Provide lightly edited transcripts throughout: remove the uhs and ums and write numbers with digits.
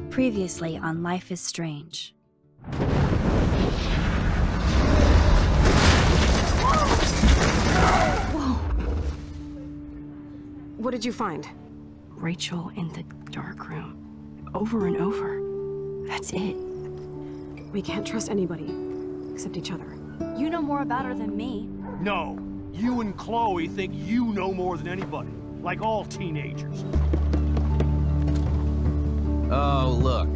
Previously on Life is Strange. Whoa! What did you find? Rachel in the dark room. Over and over. That's it. We can't trust anybody, except each other. You know more about her than me. No. You and Chloe think you know more than anybody. Like all teenagers. Oh, look.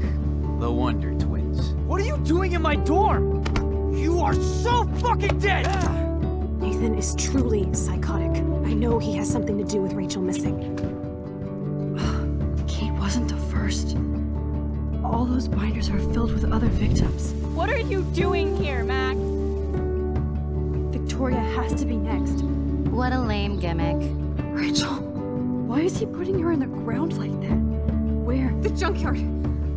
The Wonder Twins. What are you doing in my dorm? You are so fucking dead! Nathan is truly psychotic. I know he has something to do with Rachel missing. Kate wasn't the first. All those binders are filled with other victims. What are you doing here, Max? Victoria has to be next. What a lame gimmick. Rachel, why is he putting her in the ground like that? Where? The junkyard!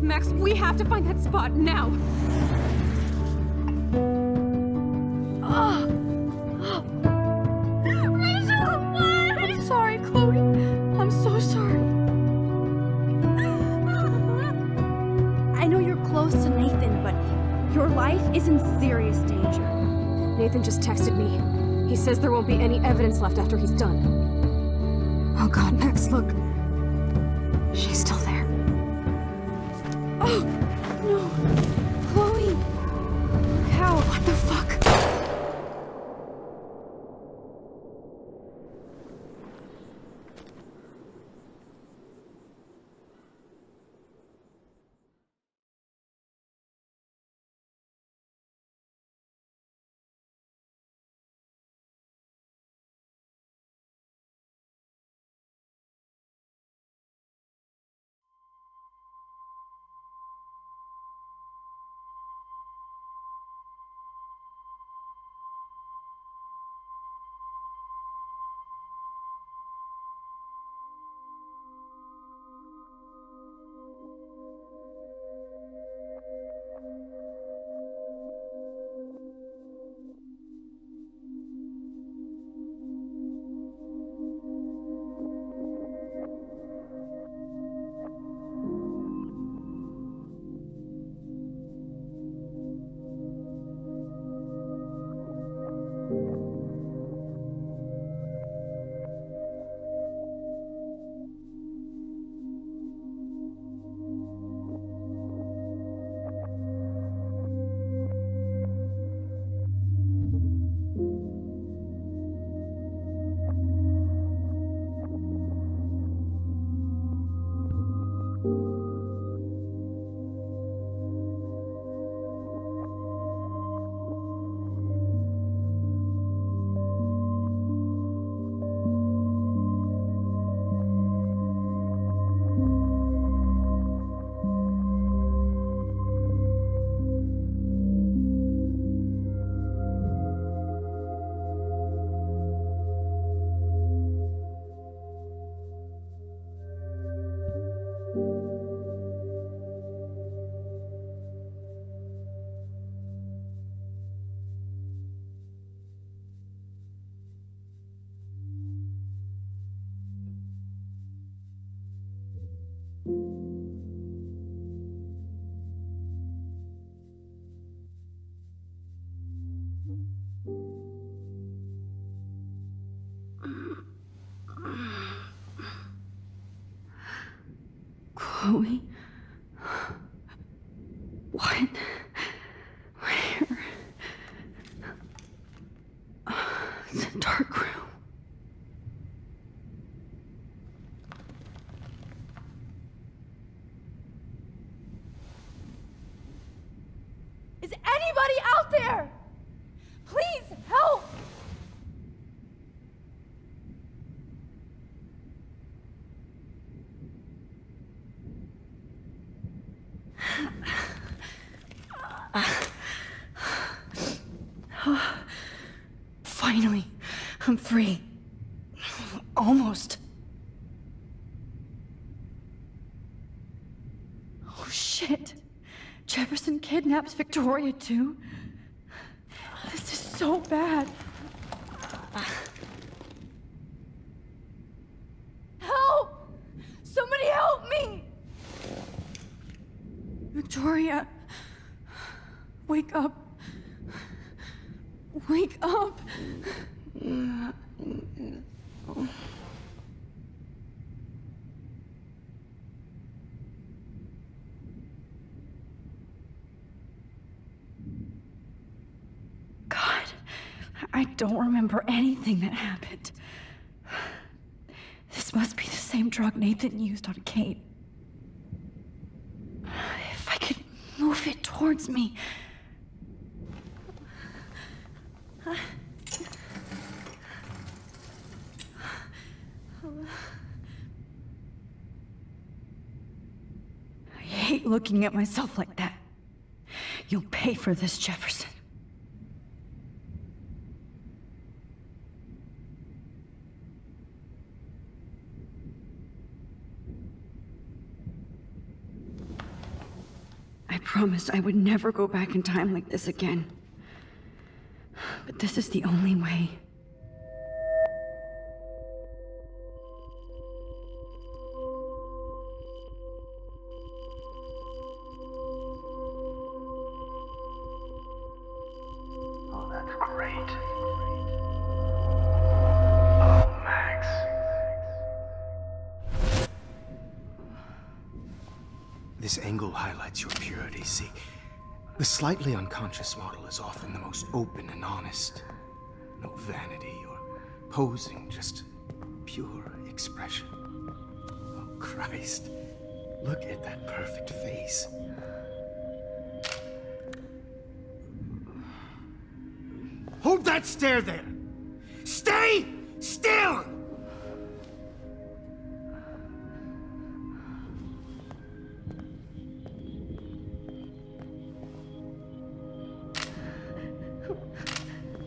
Max, we have to find that spot now! Rachel, what? I'm sorry, Chloe. I'm so sorry. I know you're close to Nathan, but your life is in serious danger. Nathan just texted me. He says there won't be any evidence left after he's done. Oh god, Max, look. She's still there. Oh, no. Chloe. How? What the fuck? Chloe? What? Where? It's a dark room. Is anybody out there? Please help! Finally, I'm free. Almost. Oh shit. Jefferson kidnaps Victoria too? This is so bad. Help! Somebody help me! Victoria, wake up. Wake up. God, I don't remember anything that happened. This must be the same drug Nathan used on Kate. If I could move it towards me. I hate looking at myself like that. You'll pay for this, Jefferson. I promised I would never go back in time like this again. But this is the only way. Oh, that's great. Oh, Max. This angle highlights your purity, see? The slightly unconscious model is often the most open and honest. No vanity or posing, just pure expression. Oh, Christ. Look at that perfect face. Hold that stare there! Stay still!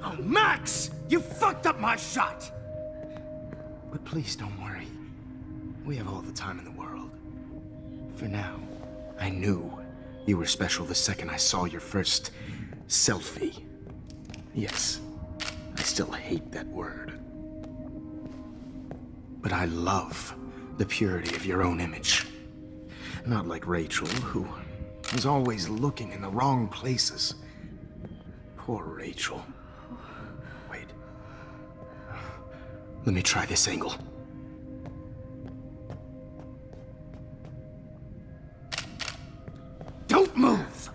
Oh, Max! You fucked up my shot! But please don't worry. We have all the time in the world. For now, I knew you were special the second I saw your first selfie. Yes, I still hate that word. But I love the purity of your own image. Not like Rachel, who was always looking in the wrong places. Poor Rachel. Wait. Let me try this angle. Don't move!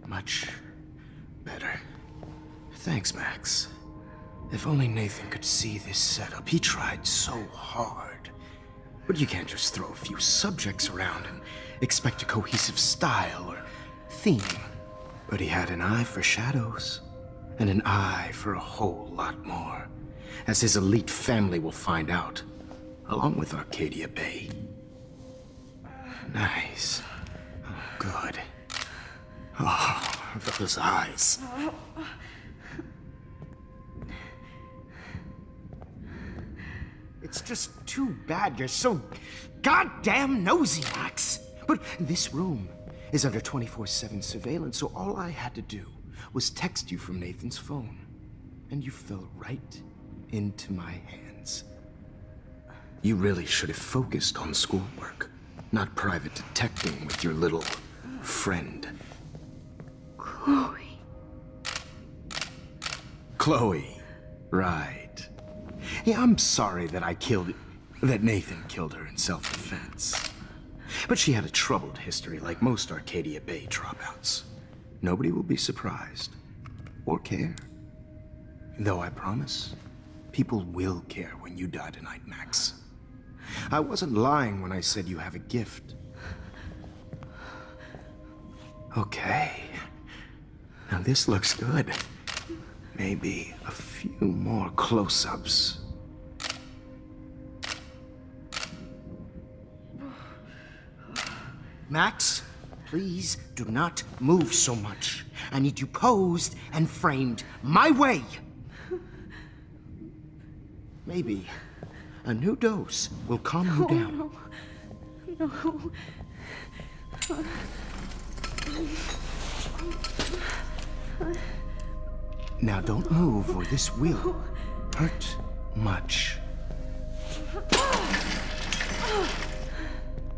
Much better. Thanks, Max. If only Nathan could see this setup. He tried so hard. But you can't just throw a few subjects around and expect a cohesive style or theme. But he had an eye for shadows, and an eye for a whole lot more, as his elite family will find out, along with Arcadia Bay. Nice. Oh, good. Oh, those eyes. It's just too bad you're so goddamn nosy, Max. But this room is under 24/7 surveillance, so all I had to do was text you from Nathan's phone. And you fell right into my hands. You really should have focused on schoolwork, not private detecting with your little friend. Chloe. Chloe. Right. Hey, I'm sorry that that Nathan killed her in self-defense. But she had a troubled history like most Arcadia Bay dropouts. Nobody will be surprised. Or care. Though I promise, people will care when you die tonight, Max. I wasn't lying when I said you have a gift. Okay. Now this looks good. Maybe a few more close-ups. Max, please do not move so much. I need you posed and framed my way. Maybe a new dose will calm you down. No. Now don't move or this will hurt much.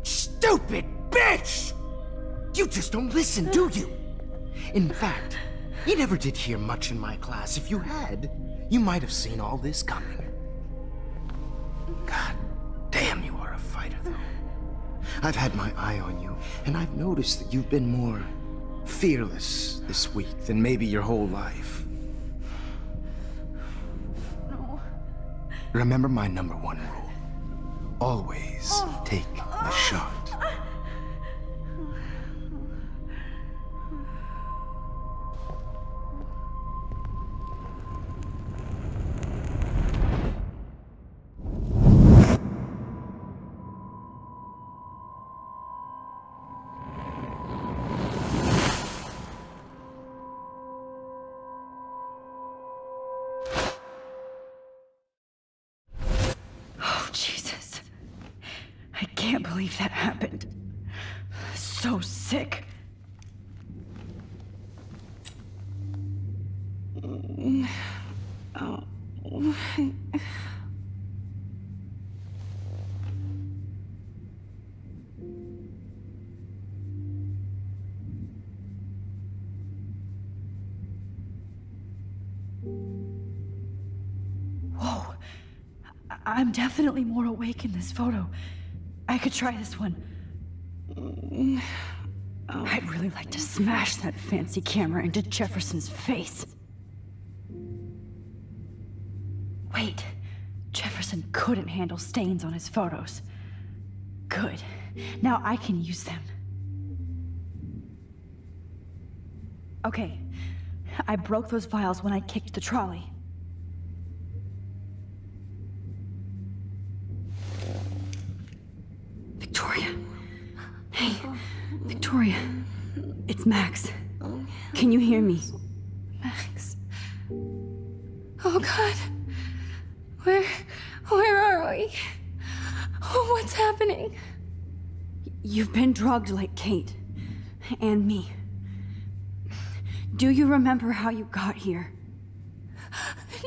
Stupid bitch! You just don't listen, do you? In fact, you never did hear much in my class. If you had, you might have seen all this coming. God damn, you are a fighter, though. I've had my eye on you, and I've noticed that you've been more fearless this week than maybe your whole life. No. Remember my #1 rule. Always take the shot. Jesus. I can't believe that happened. So sick. Whoa. I'm definitely more awake in this photo. I could try this one. I'd really like to smash that fancy camera into Jefferson's face. Wait, Jefferson couldn't handle stains on his photos. Good. Now I can use them. Okay, I broke those vials when I kicked the trolley. Victoria. Hey, Victoria. It's Max. Can you hear me? Max. Oh God. Where are we? Oh, what's happening? You've been drugged like Kate. And me. Do you remember how you got here?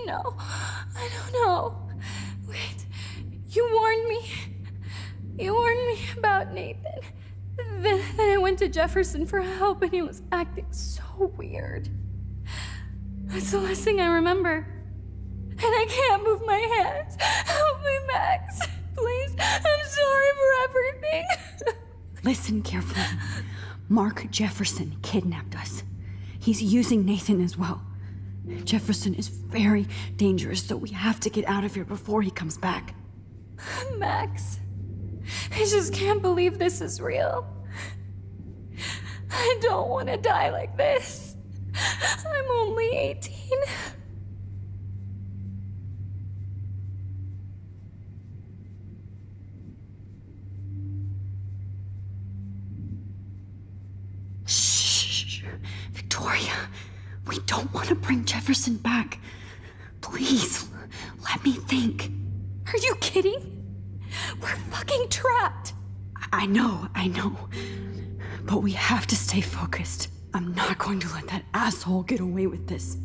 No, I don't know. Wait, you warned me. You warned me about Nathan. Then I went to Jefferson for help and he was acting so weird. That's the last thing I remember. And I can't move my hands. Help me, Max. Please, I'm sorry for everything. Listen carefully. Mark Jefferson kidnapped us. He's using Nathan as well. Jefferson is very dangerous, so we have to get out of here before he comes back. Max, I just can't believe this is real. I don't want to die like this. I'm only 18. Shh! Victoria, we don't want to bring Jefferson back. Please, let me think. Are you kidding? We're fucking trapped. I know. But we have to stay focused. I'm not going to let that asshole get away with this.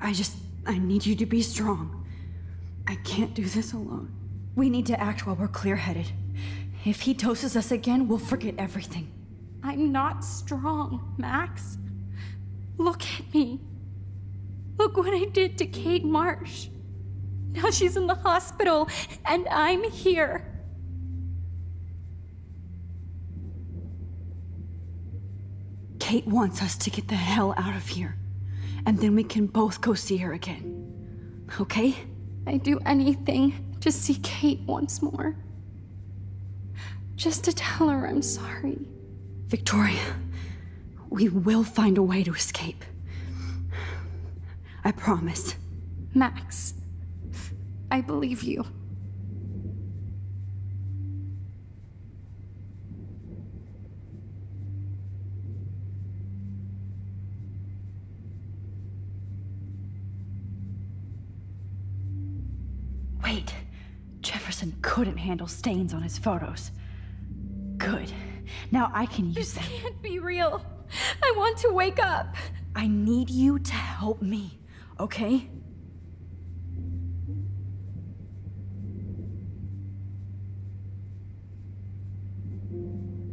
I need you to be strong. I can't do this alone. We need to act while we're clear-headed. If he doses us again, we'll forget everything. I'm not strong, Max. Look at me. Look what I did to Kate Marsh. Now she's in the hospital, and I'm here. Kate wants us to get the hell out of here, and then we can both go see her again. Okay? I'd do anything to see Kate once more. Just to tell her I'm sorry. Victoria, we will find a way to escape. I promise. Max, I believe you. Wait, Jefferson couldn't handle stains on his photos. Good. Now I can use them. This can't be real. I want to wake up. I need you to help me, okay?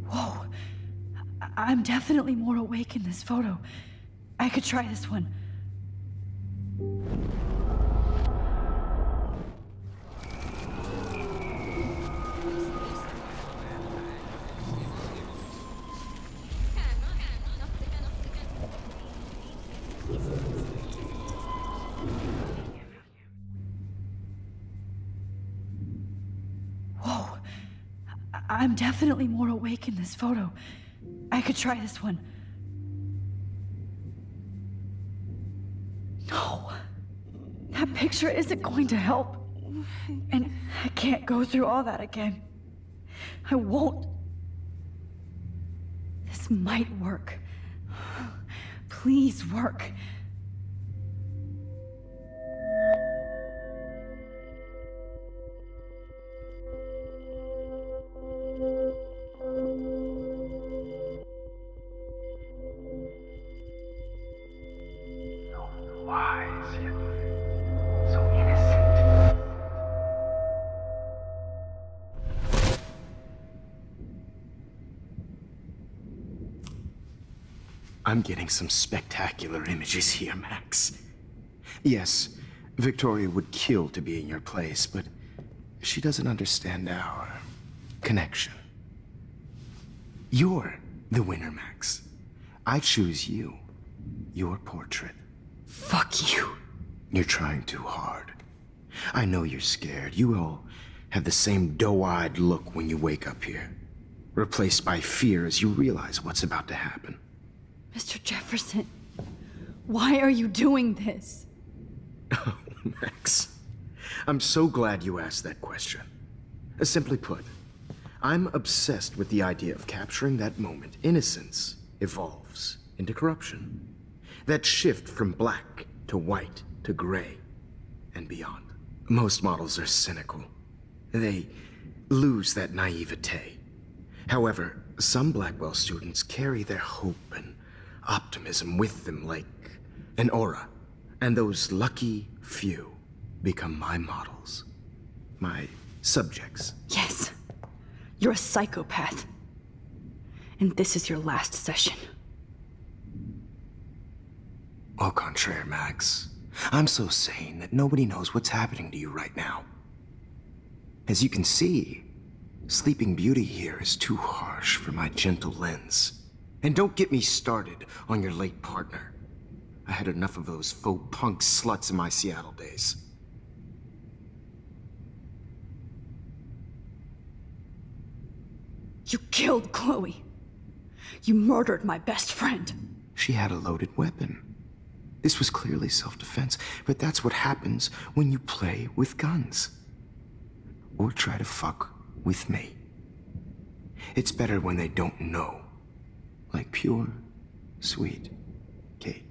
Whoa. I'm definitely more awake in this photo. I could try this one. Whoa. I'm definitely more awake in this photo. I could try this one. No. That picture isn't going to help. And I can't go through all that again. I won't. This might work. Please work. Wise yet so innocent. I'm getting some spectacular images here, Max. Yes, Victoria would kill to be in your place, but she doesn't understand our connection. You're the winner, Max. I choose you. Your portrait. Fuck you. You're trying too hard. I know you're scared. You all have the same doe-eyed look when you wake up here, replaced by fear as you realize what's about to happen. Mr. Jefferson, why are you doing this? Oh, Max. I'm so glad you asked that question. Simply put, I'm obsessed with the idea of capturing that moment innocence evolves into corruption. That shift from black to white to gray and beyond. Most models are cynical. They lose that naivete. However, some Blackwell students carry their hope and optimism with them like an aura. And those lucky few become my models. My subjects. Yes. You're a psychopath. And this is your last session. Au contraire, Max. I'm so sane that nobody knows what's happening to you right now. As you can see, Sleeping Beauty here is too harsh for my gentle lens. And don't get me started on your late partner. I had enough of those faux punk sluts in my Seattle days. You killed Chloe. You murdered my best friend. She had a loaded weapon. This was clearly self-defense, but that's what happens when you play with guns. Or try to fuck with me. It's better when they don't know. Like pure, sweet Kate.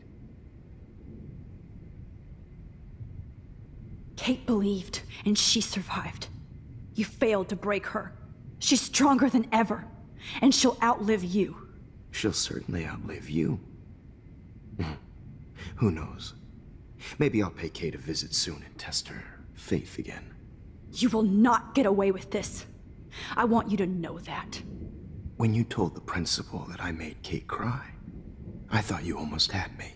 Kate believed, and she survived. You failed to break her. She's stronger than ever, and she'll outlive you. She'll certainly outlive you. Who knows? Maybe I'll pay Kate a visit soon and test her faith again. You will not get away with this. I want you to know that. When you told the principal that I made Kate cry, I thought you almost had me.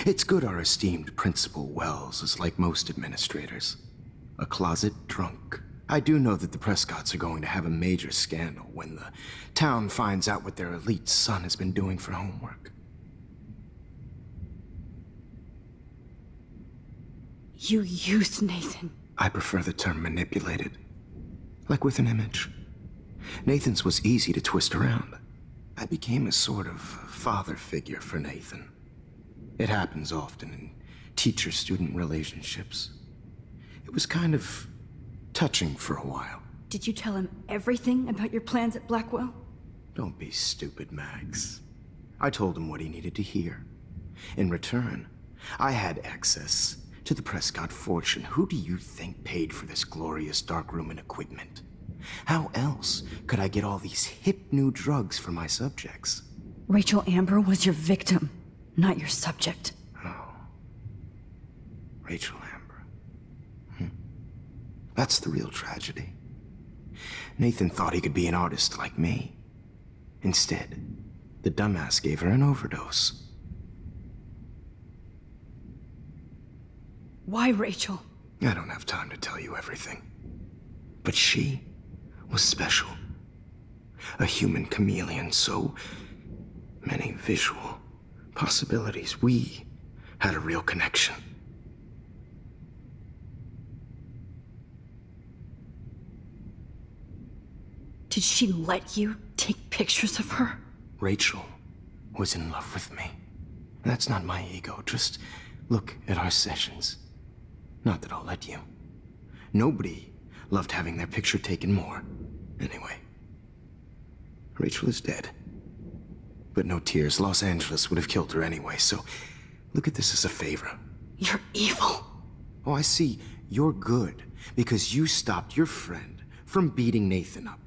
It's good our esteemed Principal Wells is like most administrators. A closet drunk. I do know that the Prescotts are going to have a major scandal when the town finds out what their elite son has been doing for homework. You used Nathan. I prefer the term manipulated. Like with an image. Nathan's was easy to twist around. I became a sort of father figure for Nathan. It happens often in teacher-student relationships. It was kind of touching for a while. Did you tell him everything about your plans at Blackwell? Don't be stupid, Max. I told him what he needed to hear. In return, I had access to the Prescott fortune. Who do you think paid for this glorious darkroom and equipment? How else could I get all these hip new drugs for my subjects? Rachel Amber was your victim, not your subject. Oh. Rachel Amber. That's the real tragedy. Nathan thought he could be an artist like me. Instead, the dumbass gave her an overdose. Why Rachel? I don't have time to tell you everything. But she was special. A human chameleon, so many visual possibilities. We had a real connection. Did she let you take pictures of her? Rachel was in love with me. That's not my ego. Just look at our sessions. Not that I'll let you. Nobody loved having their picture taken more. Anyway, Rachel is dead. But no tears. Los Angeles would have killed her anyway, so look at this as a favor. You're evil. Oh, I see. You're good because you stopped your friend from beating Nathan up.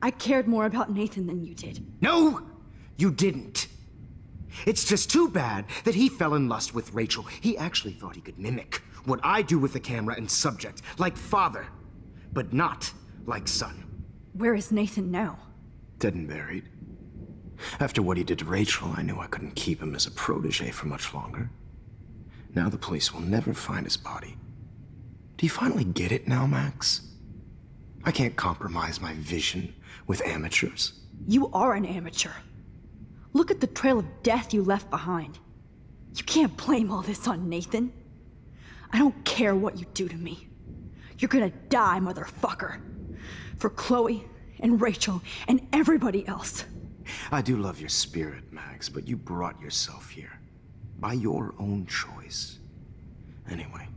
I cared more about Nathan than you did. No, you didn't. It's just too bad that he fell in lust with Rachel. He actually thought he could mimic what I do with the camera and subject, like father, but not like son. Where is Nathan now? Dead and buried. After what he did to Rachel, I knew I couldn't keep him as a protege for much longer. Now the police will never find his body. Do you finally get it now, Max? I can't compromise my vision with amateurs. You are an amateur. Look at the trail of death you left behind. You can't blame all this on Nathan. I don't care what you do to me. You're gonna die, motherfucker. For Chloe and Rachel and everybody else. I do love your spirit, Max, but you brought yourself here. By your own choice. Anyway,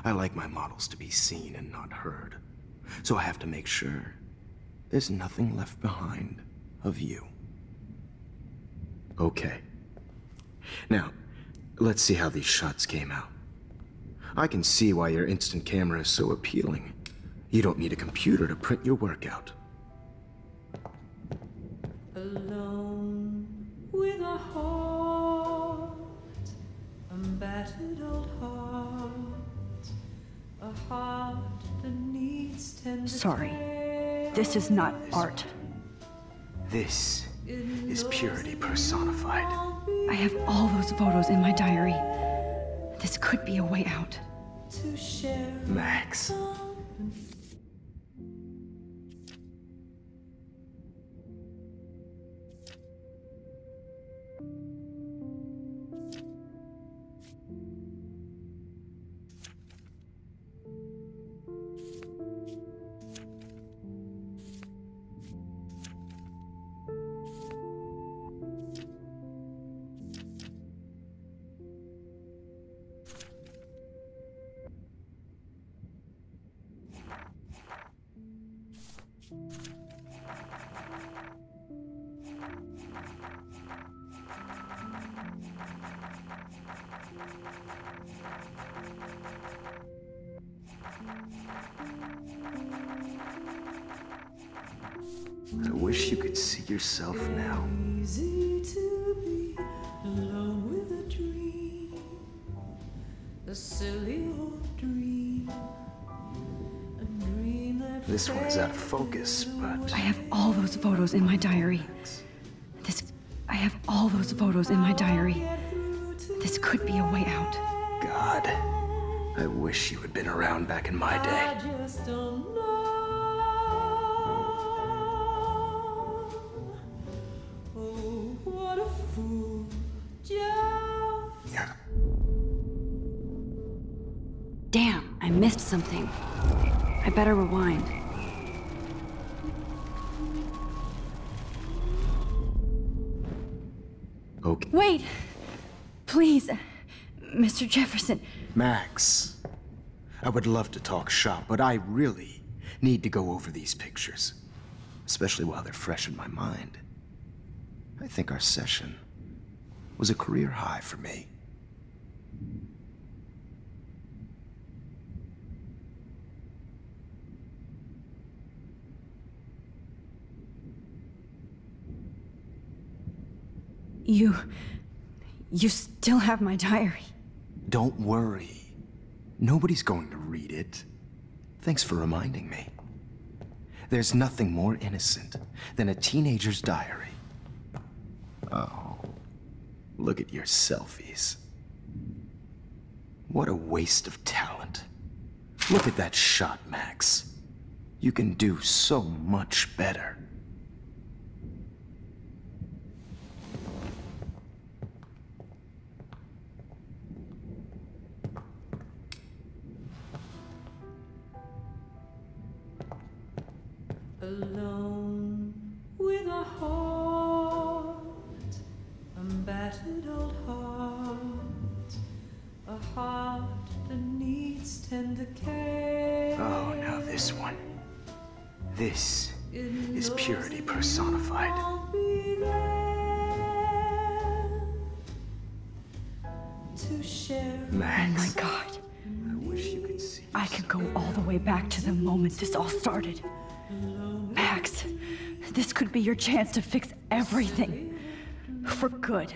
I like my models to be seen and not heard. So I have to make sure there's nothing left behind of you. Okay. Now, let's see how these shots came out. I can see why your instant camera is so appealing. You don't need a computer to print your work out. Alone with a heart, a battered old heart, a heart that needs tender. Sorry, this is not art. This is purity personified. I have all those photos in my diary. This could be a way out. To share Max. I wish you could see yourself now. easy to be alone with a dream, a silly old dream, a dream that This one is out of focus, but I have all those photos in my diary. I have all those photos in my diary. This could be a way out. God, I wish you had been around back in my day. I just don't know. Oh, what a fool. Yeah. Damn, I missed something. I better rewind. Okay. Wait! Please, Mr. Jefferson. Max, I would love to talk shop, but I really need to go over these pictures. Especially while they're fresh in my mind. I think our session was a career high for me. You still have my diary. Don't worry. Nobody's going to read it. Thanks for reminding me. There's nothing more innocent than a teenager's diary. Oh, look at your selfies. What a waste of talent. Look at that shot, Max. You can do so much better. Alone with a heart, a battered old heart, a heart that needs tender care. Oh, now this one. This is purity personified. I'll be there to share. Max. Oh my God. I wish you could see. I could go all the way back to the moment this all started. Max, this could be your chance to fix everything. For good.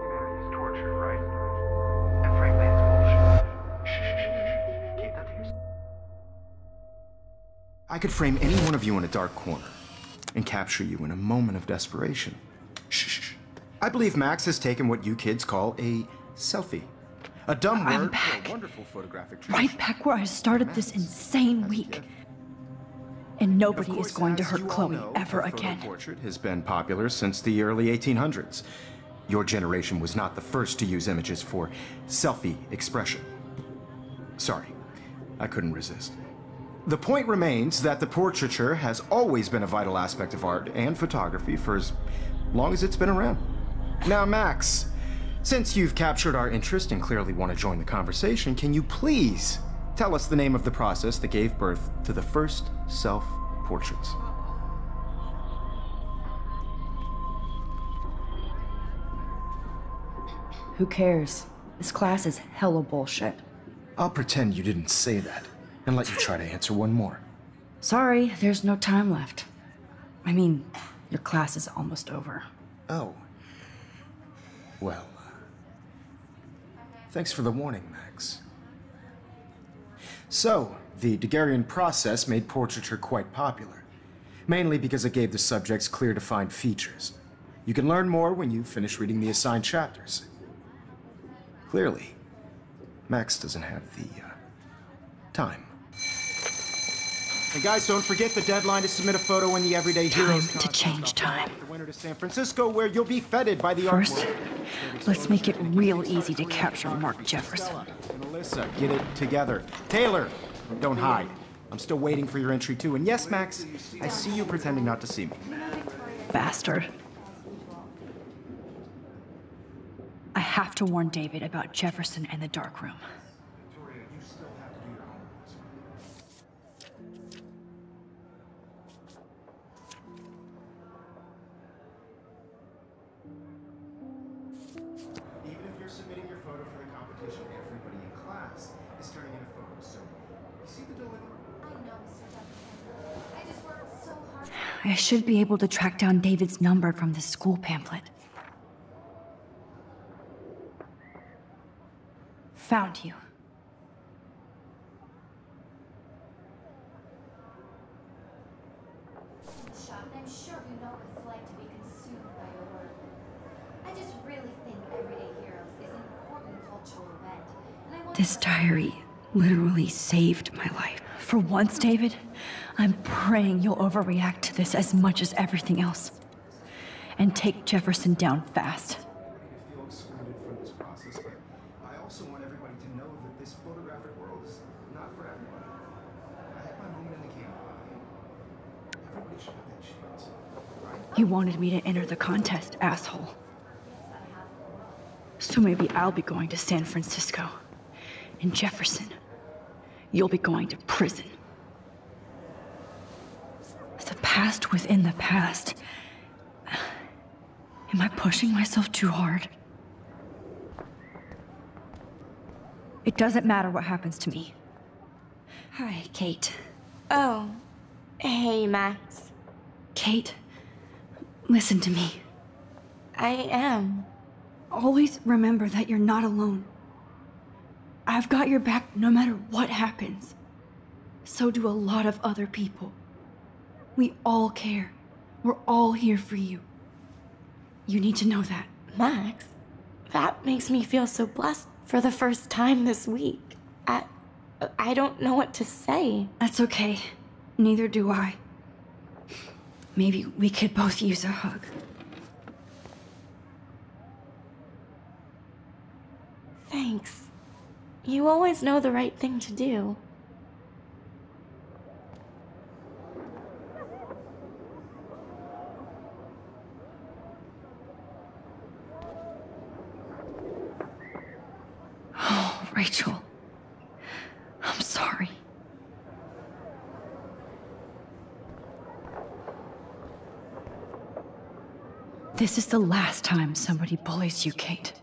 Humanity is torture, right? And frankly, it's bullshit. Shh. Keep that to yourself. I could frame any one of you in a dark corner and capture you in a moment of desperation. Shh. I believe Max has taken what you kids call a selfie. A dumb I'm word back. for a wonderful photographic tradition. Right back where I started this insane week. And nobody is going to hurt Chloe ever again. Portrait has been popular since the early 1800s. Your generation was not the first to use images for selfie expression. Sorry, I couldn't resist. The point remains that the portraiture has always been a vital aspect of art and photography for as long as it's been around. Now, Max, since you've captured our interest and clearly want to join the conversation, can you please tell us the name of the process that gave birth to the first self-portraits? Who cares? This class is hella bullshit. I'll pretend you didn't say that and let you try to answer one more. Sorry, there's no time left. I mean, your class is almost over. Oh. Well, thanks for the warning, Max. So, the Daguerrean process made portraiture quite popular, mainly because it gave the subjects clear defined features. You can learn more when you finish reading the assigned chapters. Clearly, Max doesn't have the time. And guys, don't forget the deadline to submit a photo in the Everyday Heroes Time to change time. The winner to San Francisco, where you'll be feted by the First, art world. let's make it real easy to capture Mark Jefferson. And Alyssa, get it together. Taylor, don't hide. I'm still waiting for your entry too. And yes, Max, I see you pretending not to see me. Bastard. I have to warn David about Jefferson and the dark room. Even if you're submitting your photo for the competition, everybody in class is turning in a photo, so you see the dilemma? I know, Mr. Jefferson. I just worked so hard. I should be able to track down David's number from the school pamphlet. found you. I'm sure you know what it's like to be consumed by your work. I just really think Everyday Heroes is an important cultural event, and I want This diary literally saved my life. For once, David, I'm praying you'll overreact to this as much as everything else. And take Jefferson down fast. I feel excluded from this process, but I also want everybody to know that this photographic world is not for everybody. I had my moment in the camera. Everybody should have that chance, right? You wanted me to enter the contest, asshole. So maybe I'll be going to San Francisco. And Jefferson, you'll be going to prison. The past within the past. Am I pushing myself too hard? It doesn't matter what happens to me. Hi, Kate. Oh. Hey, Max. Kate, listen to me. I am. Always remember that you're not alone. I've got your back no matter what happens. So do a lot of other people. We all care. We're all here for you. You need to know that. Max, that makes me feel so blessed for the first time this week. I don't know what to say. That's okay. Neither do I. Maybe we could both use a hug. Thanks. You always know the right thing to do. Oh, Rachel. I'm sorry. This is the last time somebody bullies you, Kate.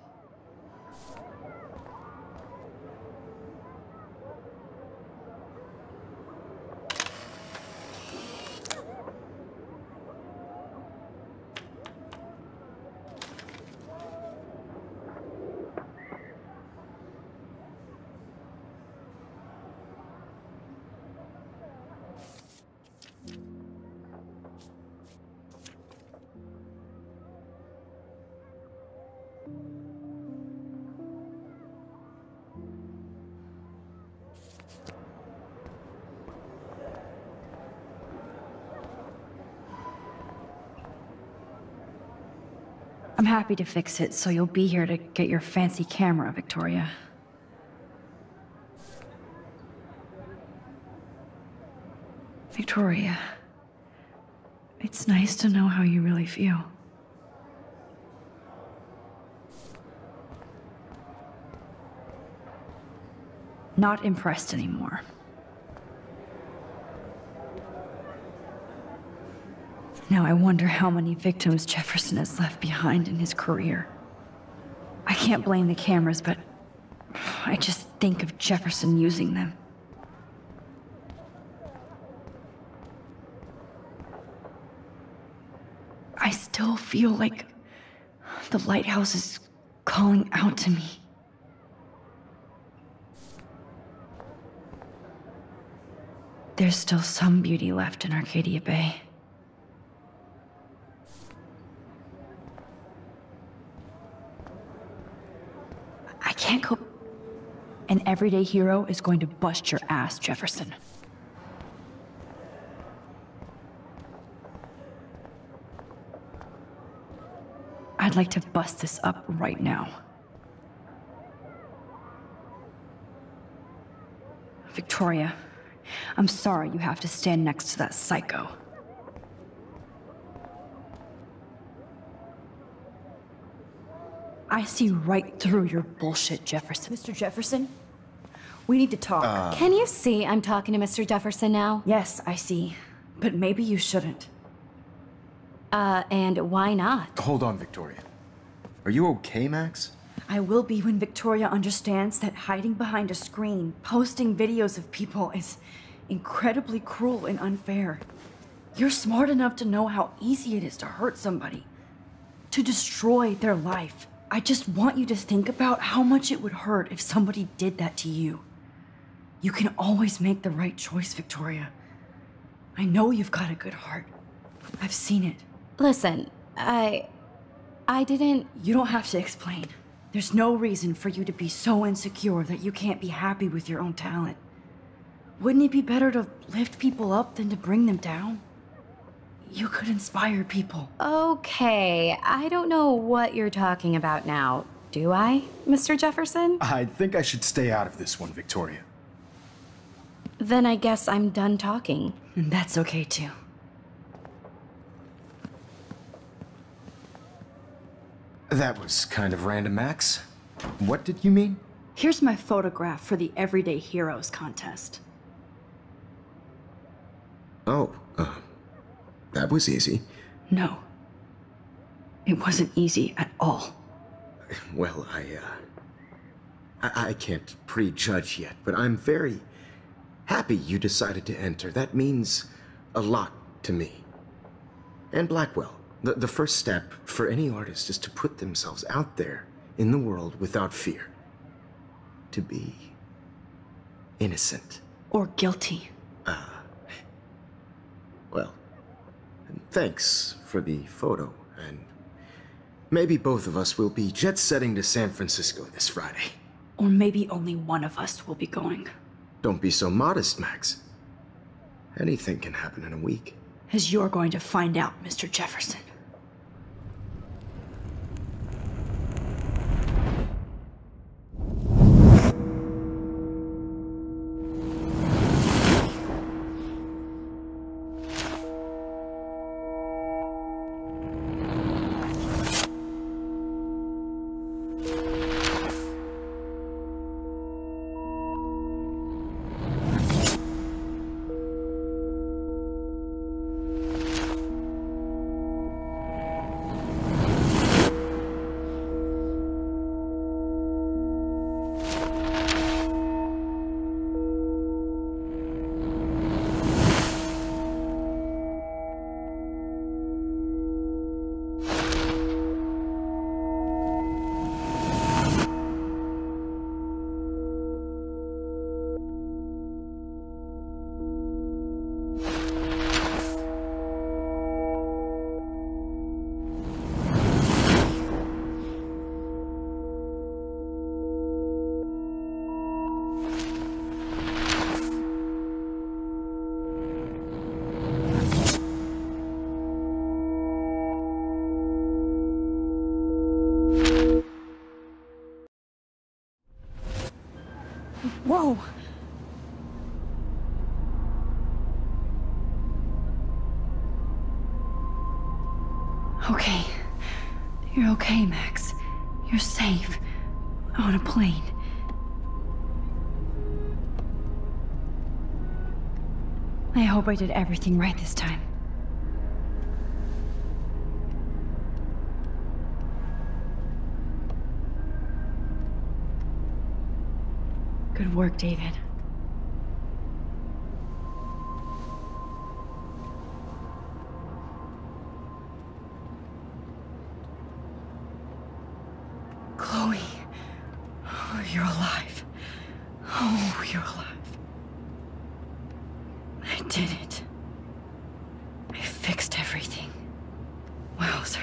I'm happy to fix it, so you'll be here to get your fancy camera, Victoria. Victoria, it's nice to know how you really feel. Not impressed anymore. Now I wonder how many victims Jefferson has left behind in his career. I can't blame the cameras, but I just think of Jefferson using them. I still feel like the lighthouse is calling out to me. There's still some beauty left in Arcadia Bay. I can't go. An everyday hero is going to bust your ass, Jefferson. I'd like to bust this up right now. Victoria, I'm sorry you have to stand next to that psycho. I see right through your bullshit, Jefferson. Mr. Jefferson, we need to talk. Can you see I'm talking to Mr. Jefferson now? Yes, I see. But maybe you shouldn't. And why not? Hold on, Victoria. Are you okay, Max? I will be when Victoria understands that hiding behind a screen, posting videos of people is incredibly cruel and unfair. You're smart enough to know how easy it is to hurt somebody, to destroy their life. I just want you to think about how much it would hurt if somebody did that to you. You can always make the right choice, Victoria. I know you've got a good heart. I've seen it. Listen, I didn't... You don't have to explain. There's no reason for you to be so insecure that you can't be happy with your own talent. Wouldn't it be better to lift people up than to bring them down? You could inspire people. Okay, I don't know what you're talking about now, do I, Mr. Jefferson? I think I should stay out of this one, Victoria. Then I guess I'm done talking. And that's okay too. That was kind of random, Max. What did you mean? Here's my photograph for the Everyday Heroes contest. Oh, that was easy. No. It wasn't easy at all. Well, I can't prejudge yet, but I'm very happy you decided to enter. That means a lot to me. And Blackwell. The first step for any artist is to put themselves out there in the world without fear. To be innocent. Or guilty. Well, thanks for the photo, and maybe both of us will be jet-setting to San Francisco this Friday. Or maybe only one of us will be going. Don't be so modest, Max. Anything can happen in a week. As you're going to find out, Mr. Jefferson. Whoa! Okay. You're okay, Max. You're safe. On a plane. I hope I did everything right this time. Good work, David. Chloe. Oh, you're alive. Oh, you're alive. I did it. I fixed everything. Wowzer.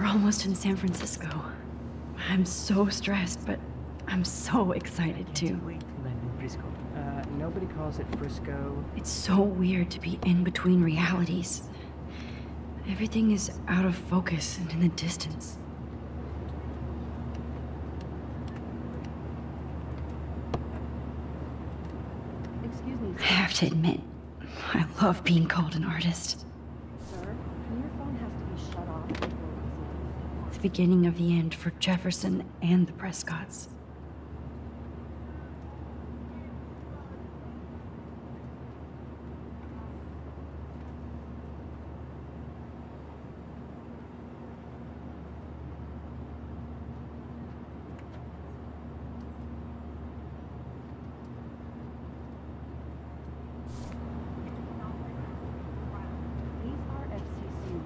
We're almost in San Francisco. I'm so stressed, but I'm so excited too. Wait, London, Frisco. Nobody calls it Frisco. It's so weird to be in between realities. Everything is out of focus and in the distance. Excuse me, I have to admit, I love being called an artist. sir. Your phone has to be shut off before we The beginning of the end for Jefferson and the Prescotts.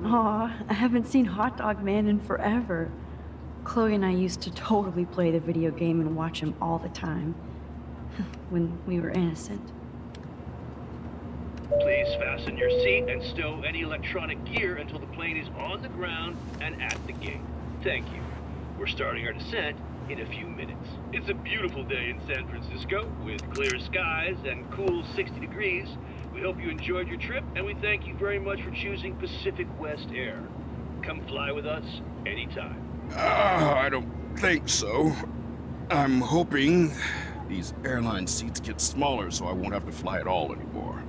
Aw, I haven't seen Hot Dog Man in forever. Chloe and I used to totally play the video game and watch him all the time. When we were innocent. Please fasten your seat and stow any electronic gear until the plane is on the ground and at the gate. Thank you. We're starting our descent in a few minutes. It's a beautiful day in San Francisco with clear skies and cool 60 degrees. We hope you enjoyed your trip, and we thank you very much for choosing Pacific West Air. Come fly with us anytime. I don't think so. I'm hoping these airline seats get smaller so I won't have to fly at all anymore.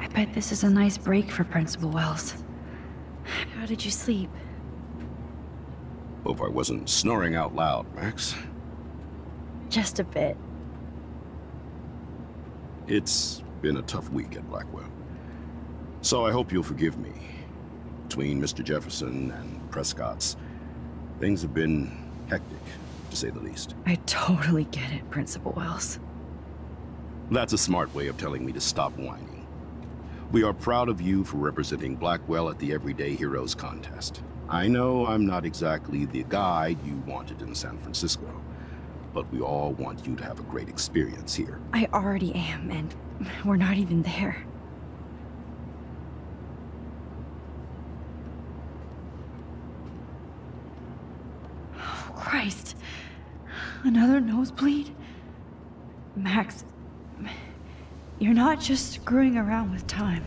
I bet this is a nice break for Principal Wells. How did you sleep? Hope I wasn't snoring out loud, Max. Just a bit. It's been a tough week at Blackwell. So I hope you'll forgive me. Between Mr. Jefferson and Prescott's, things have been hectic, to say the least. I totally get it, Principal Wells. That's a smart way of telling me to stop whining. We are proud of you for representing Blackwell at the Everyday Heroes contest. I know I'm not exactly the guide you wanted in San Francisco, but we all want you to have a great experience here. I already am, and we're not even there. Oh, Christ. Another nosebleed? Max, you're not just screwing around with time.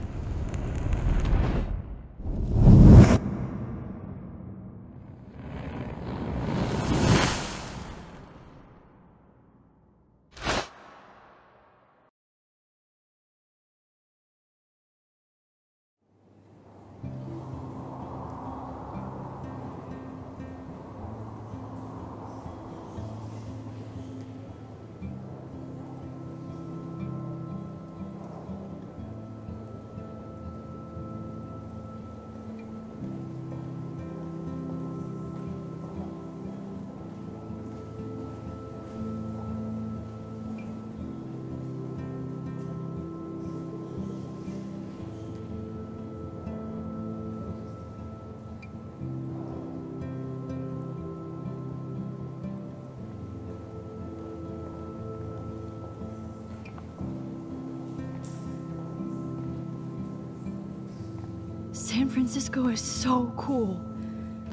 San Francisco is so cool.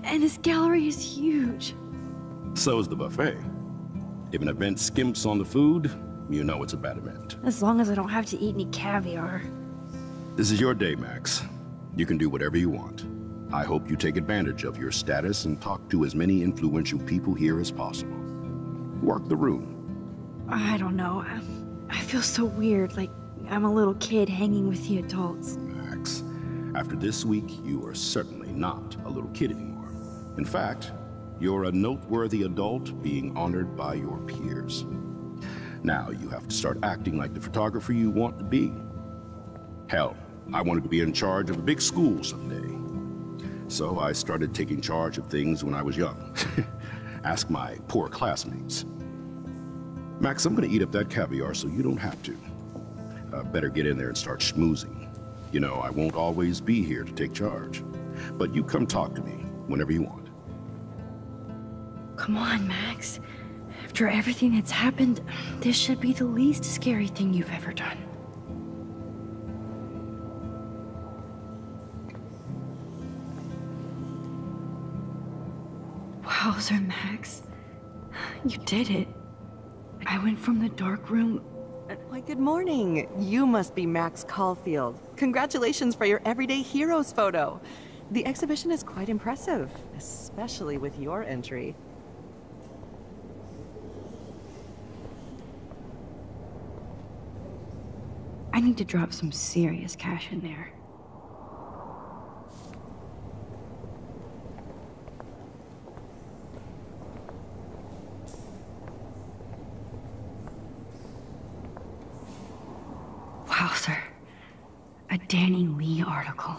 And this gallery is huge. So is the buffet. If an event skimps on the food, you know it's a bad event. As long as I don't have to eat any caviar. This is your day, Max. You can do whatever you want. I hope you take advantage of your status and talk to as many influential people here as possible. Work the room. I don't know. I feel so weird, like I'm a little kid hanging with the adults. Max, after this week, you are certainly not a little kid anymore. In fact, you're a noteworthy adult being honored by your peers. Now you have to start acting like the photographer you want to be. Hell, I wanted to be in charge of a big school someday. So I started taking charge of things when I was young. Ask my poor classmates. Max, I'm gonna eat up that caviar so you don't have to. Better get in there and start schmoozing. You know, I won't always be here to take charge. But you come talk to me whenever you want. Come on, Max. After everything that's happened, this should be the least scary thing you've ever done. Wowzer, Max. You did it. I went from the dark room. Why, good morning. You must be Max Caulfield. Congratulations for your Everyday Heroes photo. The exhibition is quite impressive, especially with your entry. I need to drop some serious cash in there. Wowzer. A Danny Lee article.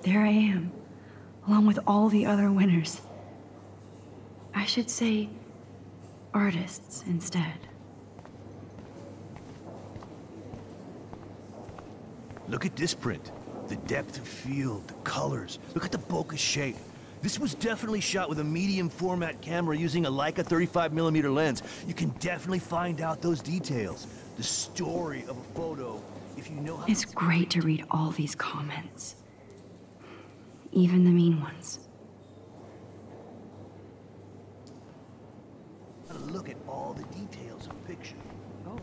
There I am, along with all the other winners. I should say artists instead. Look at this print. The depth of field, the colors. Look at the bokeh shape. This was definitely shot with a medium format camera using a Leica 35mm lens. You can definitely find out those details. The story of a photo, if you know how... It's great to read all these comments. Even the mean ones. Look at all the details of a picture. Oh.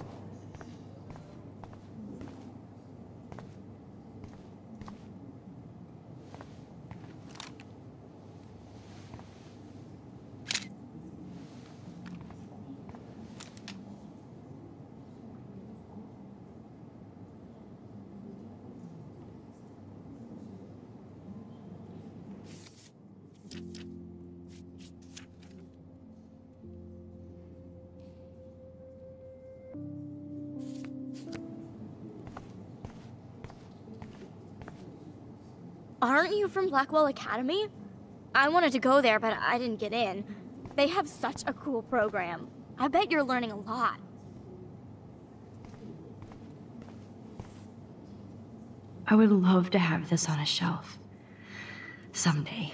Aren't you from Blackwell Academy? I wanted to go there, but I didn't get in. They have such a cool program. I bet you're learning a lot. I would love to have this on a shelf. Someday.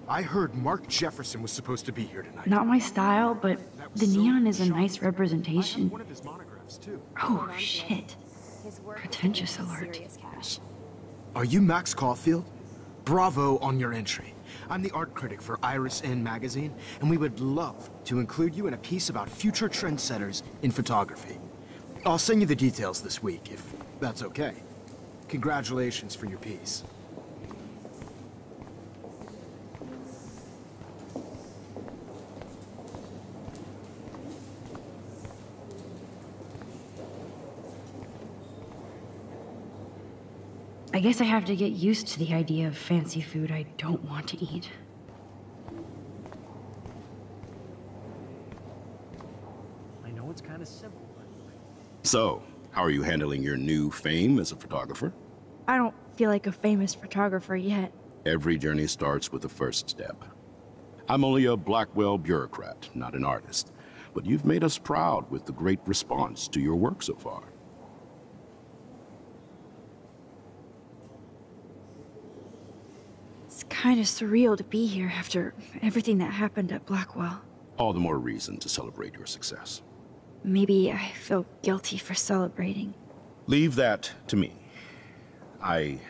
I heard Mark Jefferson was supposed to be here tonight. Not my style, but the neon is a nice representation. One of his monographs, too. Oh, shit. Pretentious alert. Are you Max Caulfield? Bravo on your entry. I'm the art critic for Iris N magazine, and we would love to include you in a piece about future trendsetters in photography. I'll send you the details this week, if that's okay. Congratulations for your piece. I guess I have to get used to the idea of fancy food I don't want to eat. I know it's kind of simple, but... So, how are you handling your new fame as a photographer? I don't feel like a famous photographer yet. Every journey starts with the first step. I'm only a Blackwell bureaucrat, not an artist. But you've made us proud with the great response to your work so far. It's kind of surreal to be here after everything that happened at Blackwell. All the more reason to celebrate your success. Maybe I feel guilty for celebrating. Leave that to me. I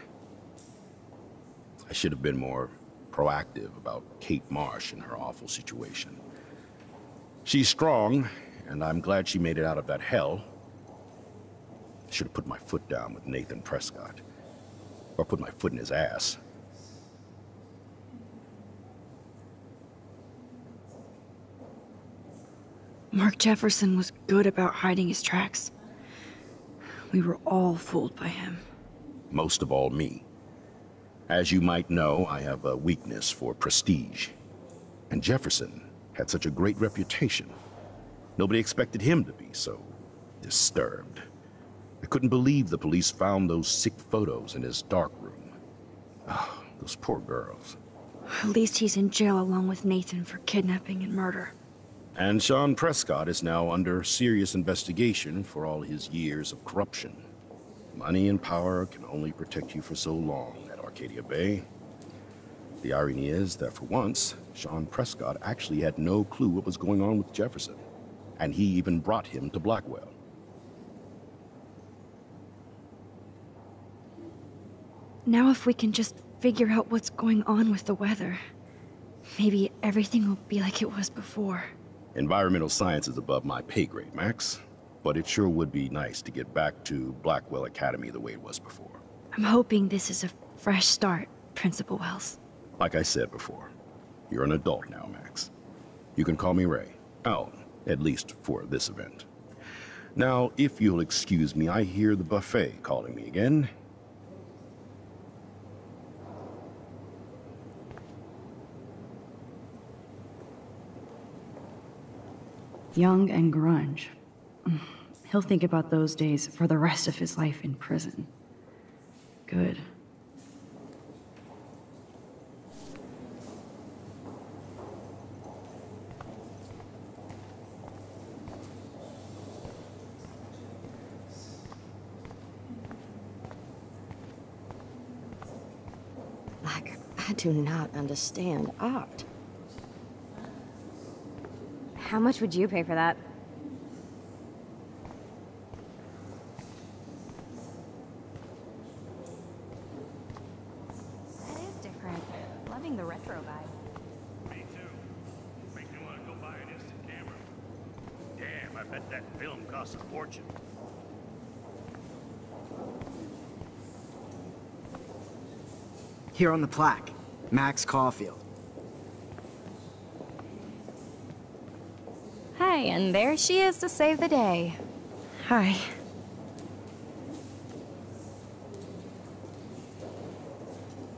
should have been more proactive about Kate Marsh and her awful situation. She's strong, and I'm glad she made it out of that hell. I should have put my foot down with Nathan Prescott. Or put my foot in his ass. Mark Jefferson was good about hiding his tracks. We were all fooled by him. Most of all, me. As you might know, I have a weakness for prestige. And Jefferson had such a great reputation. Nobody expected him to be so disturbed. I couldn't believe the police found those sick photos in his dark room. Oh, those poor girls. At least he's in jail along with Nathan for kidnapping and murder. And Sean Prescott is now under serious investigation for all his years of corruption. Money and power can only protect you for so long at Arcadia Bay. The irony is that for once, Sean Prescott actually had no clue what was going on with Jefferson, and he even brought him to Blackwell. Now if we can just figure out what's going on with the weather, maybe everything will be like it was before. Environmental science is above my pay grade, Max, but it sure would be nice to get back to Blackwell Academy the way it was before. I'm hoping this is a fresh start, Principal Wells. Like I said before, you're an adult now, Max. You can call me Ray. Oh, at least for this event. Now, if you'll excuse me, I hear the buffet calling me again. Young and grunge. He'll think about those days for the rest of his life in prison. Good. I do not understand art. How much would you pay for that? That is different. Loving the retro vibe. Me too. Makes me want to go buy an instant camera. Damn, I bet that film costs a fortune. Here on the plaque, Max Caulfield. Hi, and there she is to save the day. Hi.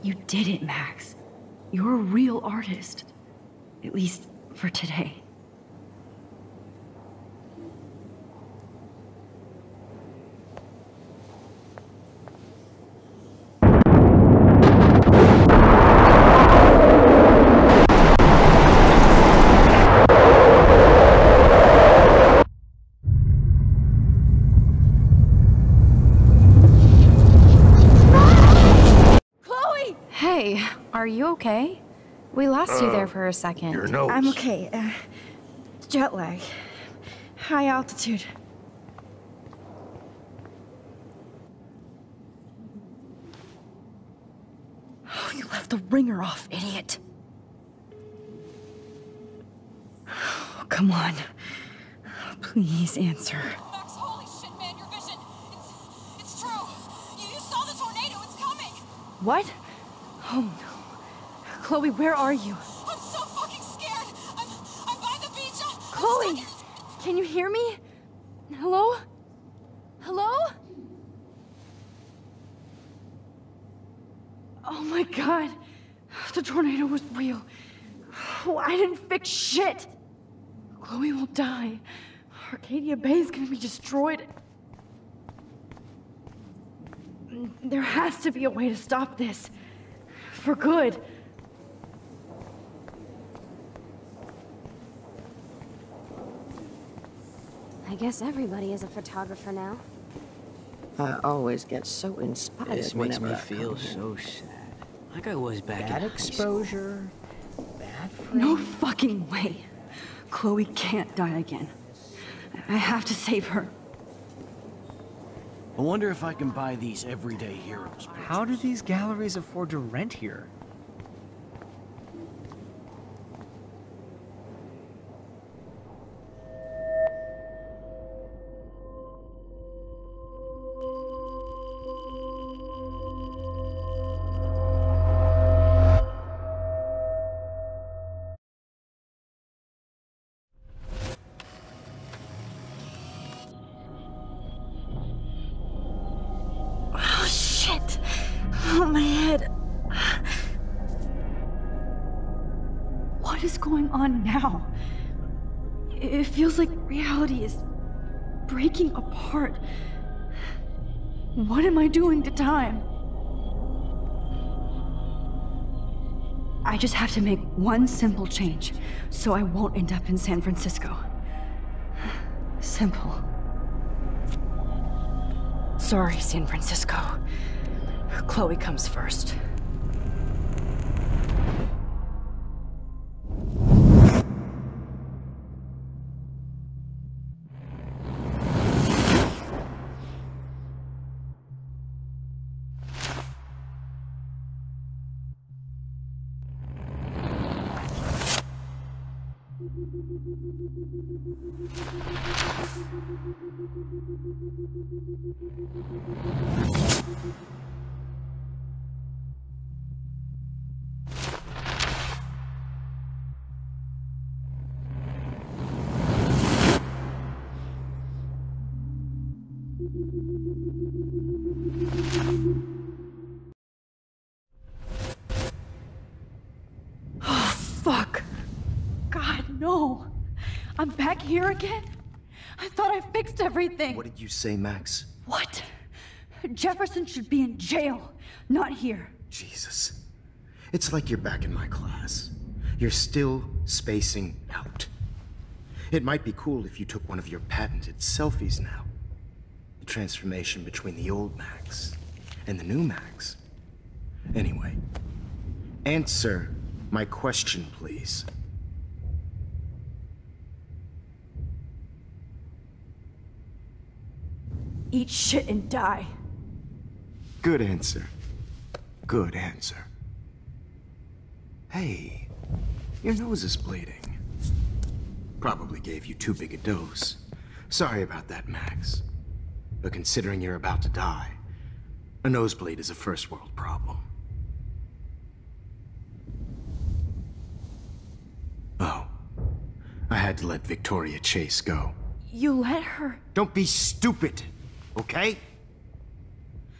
You did it, Max. You're a real artist. At least for today. Are you okay? We lost you there for a second. Your nose. I'm okay. Jet lag. High altitude. Oh, you left the ringer off, idiot. Oh, come on. Please answer. Max, holy shit, man, your vision. It's true. You saw the tornado. It's coming. What? Oh no. Chloe, where are you? I'm so fucking scared. I'm by the beach. Chloe! Can you hear me? Hello? Hello? Oh my god. The tornado was real. Oh, I didn't fix shit. Chloe will die. Arcadia Bay is gonna be destroyed. There has to be a way to stop this. For good. I guess everybody is a photographer now. I always get so inspired This makes whenever me I feel come here. so sad. Like I was back Bad in exposure, bad friends. No fucking way. Chloe can't die again. I have to save her. I wonder if I can buy these everyday heroes. How do these galleries afford to rent here? Oh, my head. What is going on now? It feels like reality is breaking apart. What am I doing to time? I just have to make one simple change, so I won't end up in San Francisco. Simple. Sorry, San Francisco. Chloe comes first. Oh, fuck. God, no. I'm back here again? I thought I fixed everything. What did you say, Max? What? Jefferson should be in jail, not here. Jesus. It's like you're back in my class. You're still spacing out. It might be cool if you took one of your patented selfies now. The transformation between the old Max and the new Max. Anyway, answer my question, please. Eat shit and die. Good answer. Good answer. Hey, your nose is bleeding. Probably gave you too big a dose. Sorry about that, Max. But considering you're about to die, a nosebleed is a first world problem. Oh, I had to let Victoria Chase go. You let her? Don't be stupid, okay?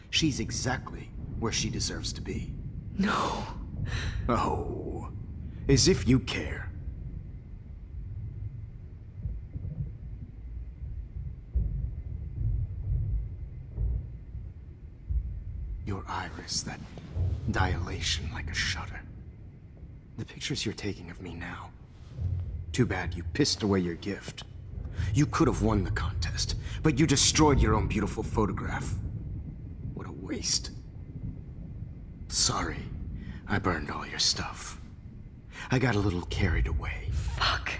She's exactly where she deserves to be. No. Oh, as if you care. Your iris, that dilation like a shutter. The pictures you're taking of me now. Too bad you pissed away your gift. You could have won the contest, but you destroyed your own beautiful photograph. What a waste. Sorry, I burned all your stuff. I got a little carried away. Fuck.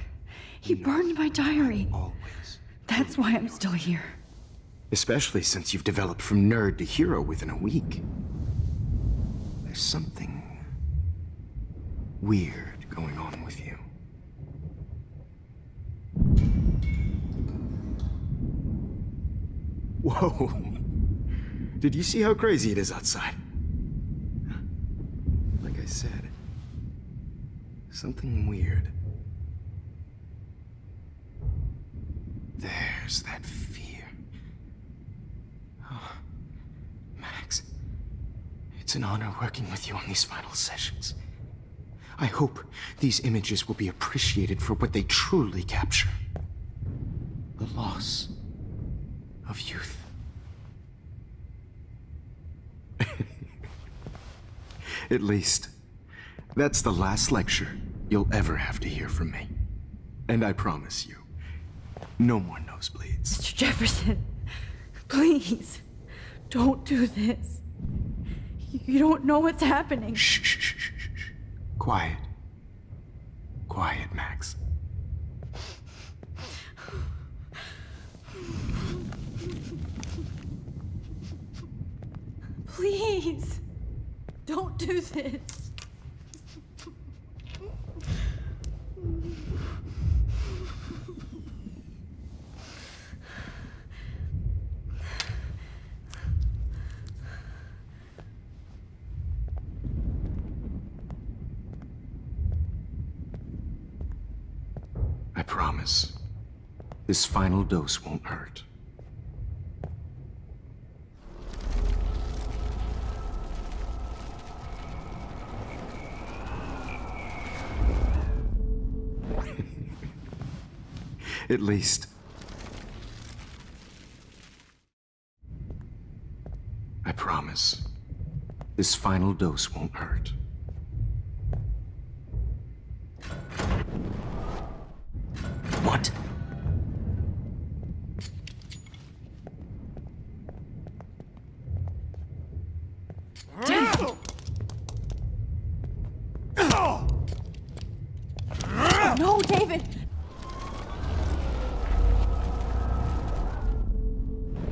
He burned my diary. Always. That's why I'm still here. Especially since you've developed from nerd to hero within a week. There's something weird going on with you. Whoa. Did you see how crazy it is outside? Like I said, something weird. There's that fear. Oh, Max, it's an honor working with you on these final sessions. I hope these images will be appreciated for what they truly capture. The loss of youth. At least, that's the last lecture you'll ever have to hear from me. And I promise you, no more nosebleeds. Mr. Jefferson, please, don't do this. You don't know what's happening. Shh, shh, shh, shh, shh. Quiet. Quiet, Max. Please, don't do this. I promise, this final dose won't hurt. At least. I promise. This final dose won't hurt. What? No, David!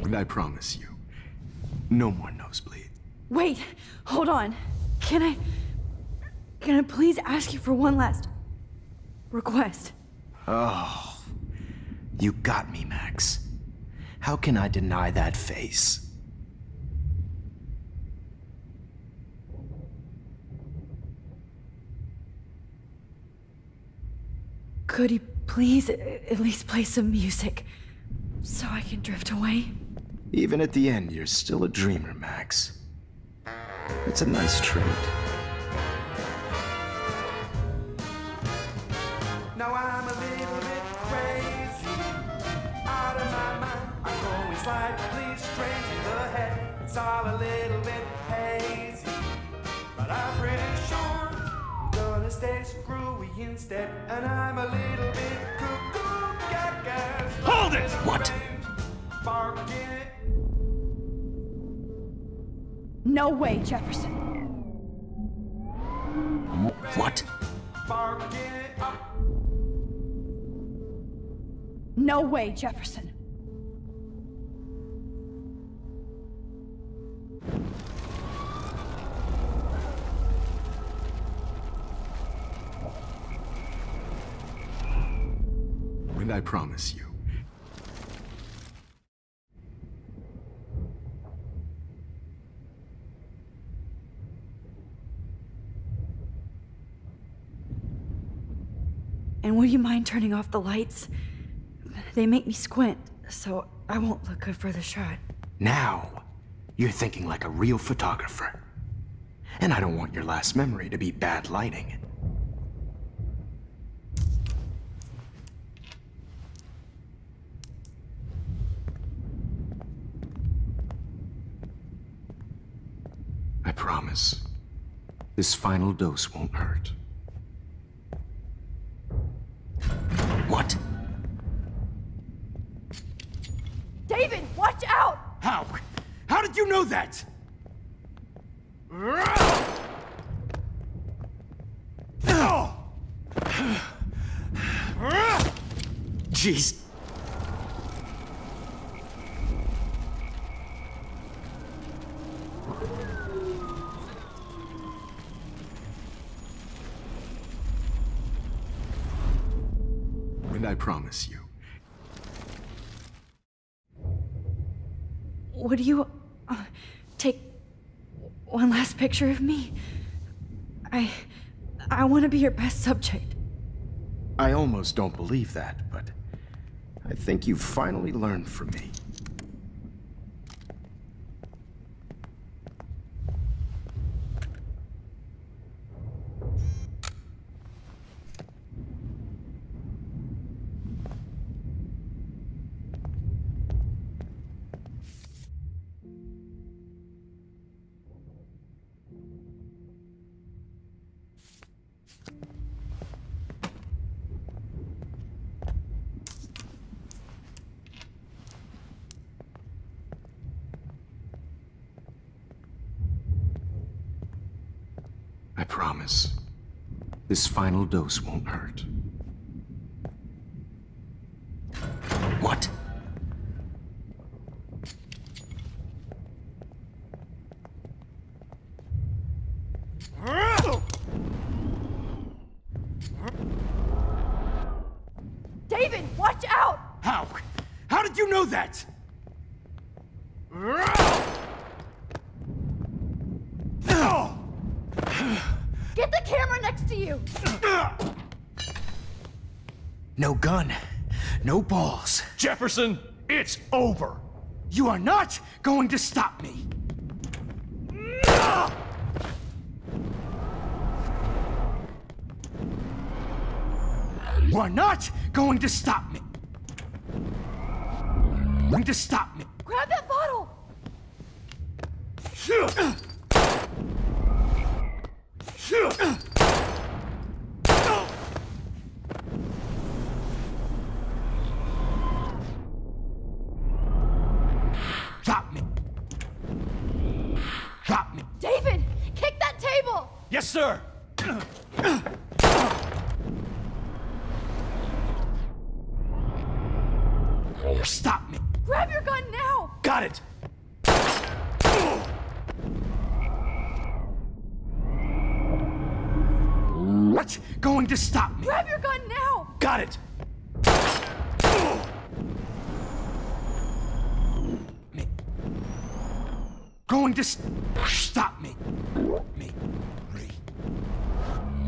And I promise you, no more nosebleed. Wait, hold on. Can I please ask you for one last request? Oh, you got me, Max. How can I deny that face? Could you please at least play some music so I can drift away? Even at the end, you're still a dreamer, Max. It's a nice trait. Now I'm a little bit crazy, out of my mind. I'm going slightly strange in the head. It's all a little bit hazy, but I'm pretty sure I'm gonna stay screwy instead. And I'm a little bit cuckoo, gaga. Hold it! What? Barking. No way, Jefferson. What? Barking up. No way, Jefferson. And I promise you. And would you mind turning off the lights? They make me squint, so I won't look good for the shot. Now, you're thinking like a real photographer. And I don't want your last memory to be bad lighting. I promise, this final dose won't hurt. What? David, watch out! How? How did you know that? Jeez. And I promise you. Would you take one last picture of me? I want to be your best subject. I almost don't believe that, but I think you've finally learned from me. I promise, this final dose won't hurt. What? David, watch out! How? How did you know that? Get the camera next to you! No gun, no balls. Jefferson, it's over. You are not going to stop me. You are not going to stop me. going to stop me. Grab that bottle! Drop me. Drop me. David, kick that table! Yes, sir! Stop me. Grab your gun now! Got it! What's going to stop me? Grab your gun now! Got it! Going to stop me.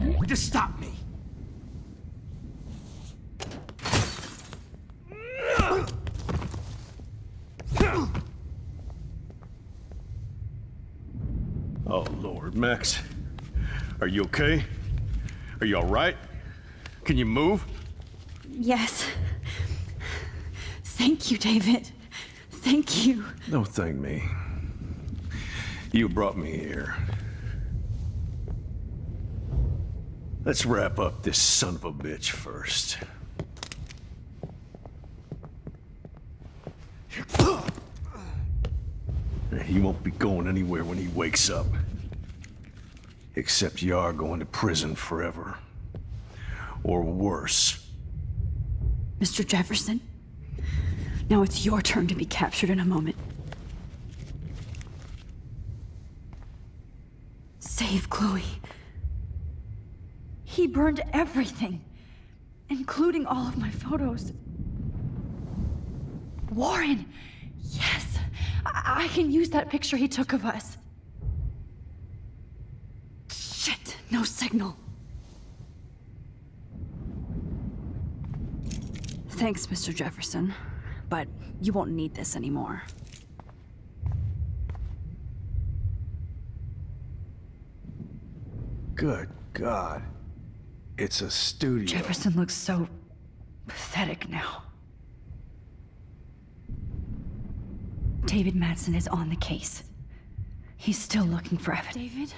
Going to stop me. Oh, Lord, Max. Are you okay? Are you all right? Can you move? Yes. Thank you, David. Thank you. Don't thank me. You brought me here. Let's wrap up this son of a bitch first. He won't be going anywhere when he wakes up. Except you are going to prison forever. Or worse. Mr. Jefferson, now it's your turn to be captured in a moment. Save Chloe. He burned everything, including all of my photos. Warren! Yes! I can use that picture he took of us. Shit, no signal. Thanks, Mr. Jefferson, but you won't need this anymore. Good God. It's a studio. Jefferson looks so pathetic now. David Madsen is on the case. He's still looking for evidence. David?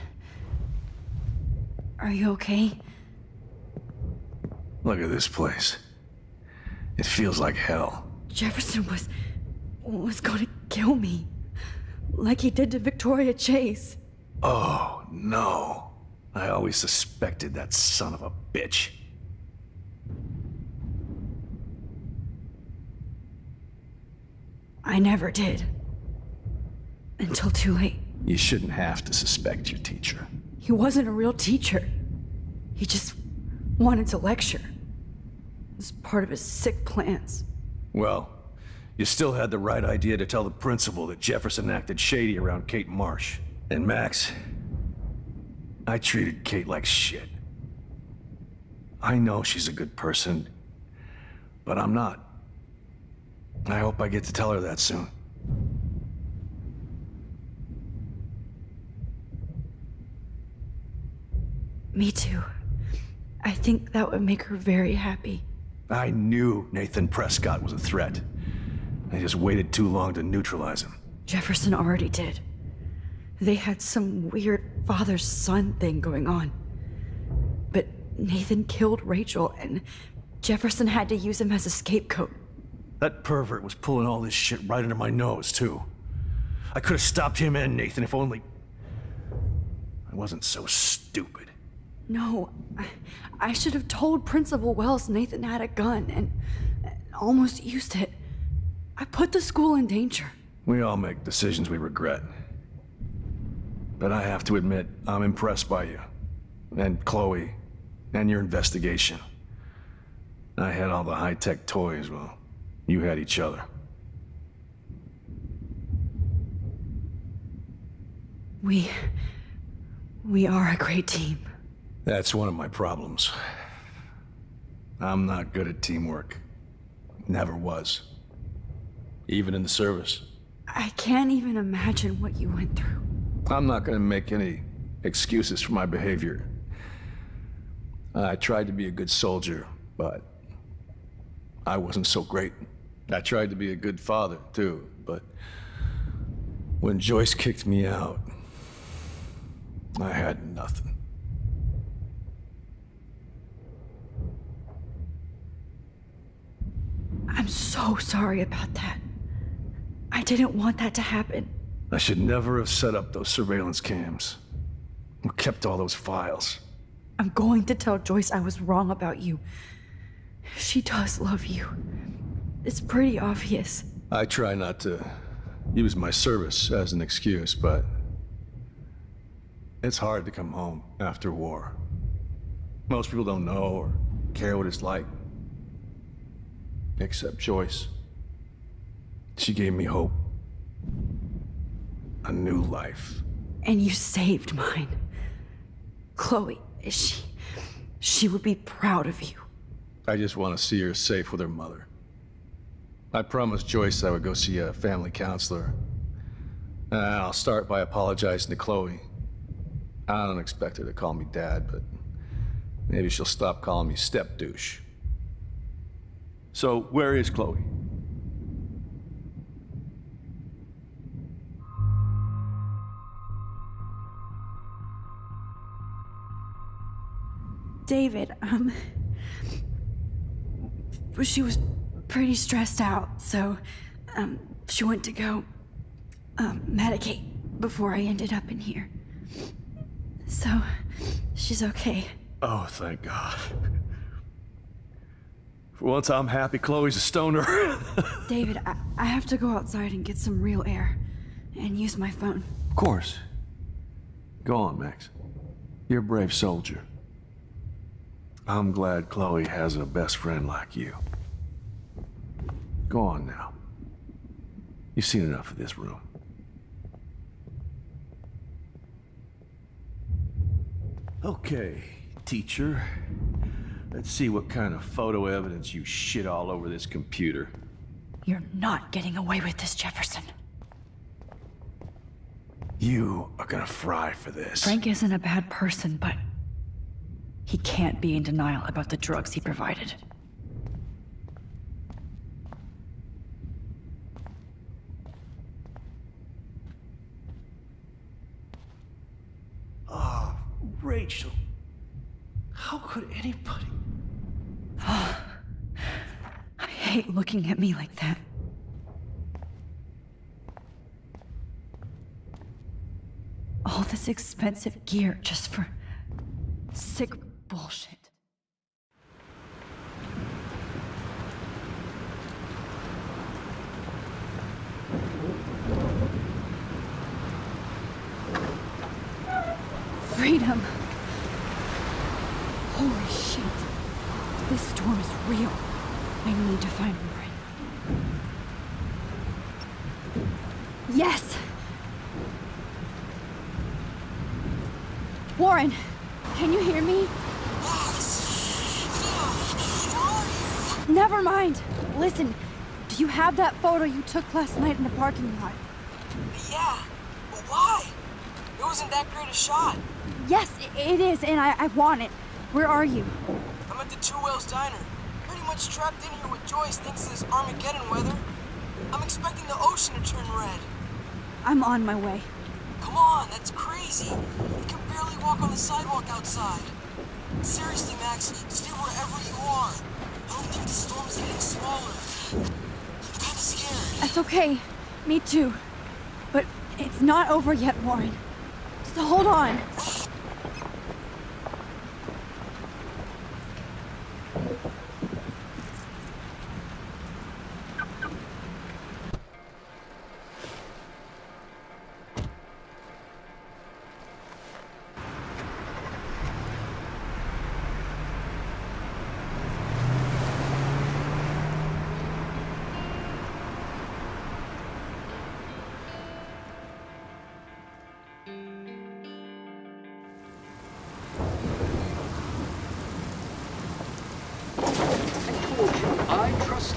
Are you okay? Look at this place. It feels like hell. Jefferson was going to kill me. Like he did to Victoria Chase. Oh, no. I always suspected that son of a bitch. I never did. Until too late. You shouldn't have to suspect your teacher. He wasn't a real teacher. He just wanted to lecture. It was part of his sick plans. Well, you still had the right idea to tell the principal that Jefferson acted shady around Kate Marsh. And Max, I treated Kate like shit. I know she's a good person, but I'm not. I hope I get to tell her that soon. Me too. I think that would make her very happy. I knew Nathan Prescott was a threat. I just waited too long to neutralize him. Jefferson already did. They had some weird father-son thing going on. But Nathan killed Rachel, and Jefferson had to use him as a scapegoat. That pervert was pulling all this shit right under my nose, too. I could have stopped him and Nathan if only I wasn't so stupid. No, I should have told Principal Wells Nathan had a gun and almost used it. I put the school in danger. We all make decisions we regret. But I have to admit, I'm impressed by you. And Chloe. And your investigation. I had all the high-tech toys, well, you had each other. We are a great team. That's one of my problems. I'm not good at teamwork. Never was. Even in the service. I can't even imagine what you went through. I'm not gonna make any excuses for my behavior. I tried to be a good soldier, but I wasn't so great. I tried to be a good father, too, but when Joyce kicked me out, I had nothing. I'm so sorry about that. I didn't want that to happen. I should never have set up those surveillance cams. Or kept all those files. I'm going to tell Joyce I was wrong about you. She does love you. It's pretty obvious. I try not to use my service as an excuse, but it's hard to come home after war. Most people don't know or care what it's like. Except Joyce. She gave me hope. A new life. And you saved mine. Chloe, she would be proud of you. I just want to see her safe with her mother. I promised Joyce I would go see a family counselor. And I'll start by apologizing to Chloe. I don't expect her to call me Dad, but maybe she'll stop calling me step douche. So, where is Chloe? David, she was pretty stressed out, so, she went to go, medicate before I ended up in here. So, she's okay. Oh, thank God. For once, I'm happy Chloe's a stoner. David, I have to go outside and get some real air, and use my phone. Of course. Go on, Max. You're a brave soldier. I'm glad Chloe has a best friend like you. Go on now. You've seen enough of this room. Okay, teacher. Let's see what kind of photo evidence you shit all over this computer. You're not getting away with this, Jefferson. You are gonna fry for this. Frank isn't a bad person, but he can't be in denial about the drugs he provided. Oh, Rachel. How could anybody? I hate looking at me like that. All this expensive gear just for sick bullshit. Freedom. Holy shit. This storm is real. I need to find Warren. Yes! Warren, can you hear me? Never mind. Listen, do you have that photo you took last night in the parking lot? Yeah, but why? It wasn't that great a shot. Yes, it is, and I want it. Where are you? I'm at the Two Whales Diner. Pretty much trapped in here with Joyce thanks to this Armageddon weather. I'm expecting the ocean to turn red. I'm on my way. Come on, that's crazy. You can barely walk on the sidewalk outside. Seriously, Max, stay wherever you are. I don't think the storm's getting smaller. I'm kinda scared. That's okay. Me too. But it's not over yet, Warren. So hold on.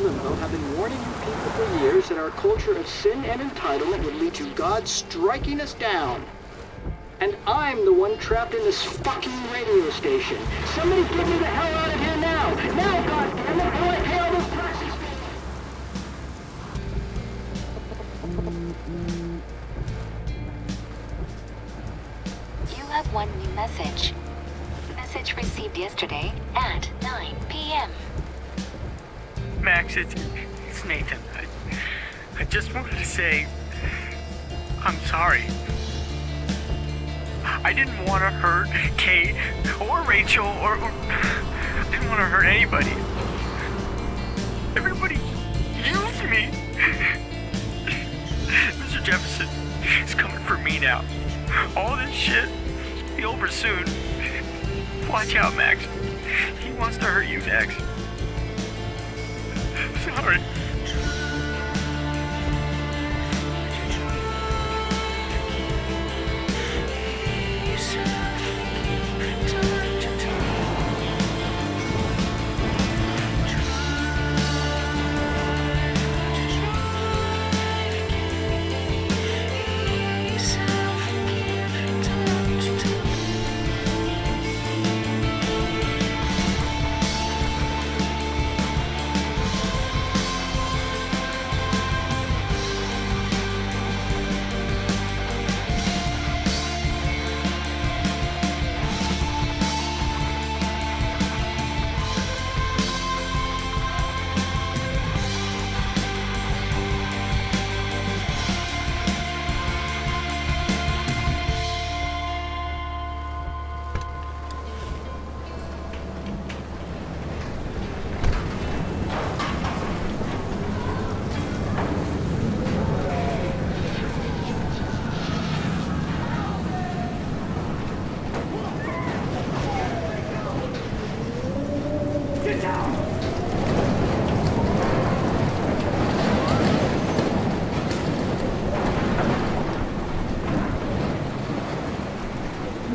Limbo have been warning you people for years that our culture of sin and entitlement would lead to God striking us down. And I'm the one trapped in this fucking radio station. Somebody get me the hell out of here now! Now, goddammit, before I pay all those taxes! message. Message received yesterday at 9 p.m. Max, it's Nathan. I just wanted to say I'm sorry. I didn't want to hurt Kate or Rachel or I didn't want to hurt anybody. Everybody used me. Mr. Jefferson is coming for me now. All this shit will be over soon. Watch out, Max. He wants to hurt you next. Sorry.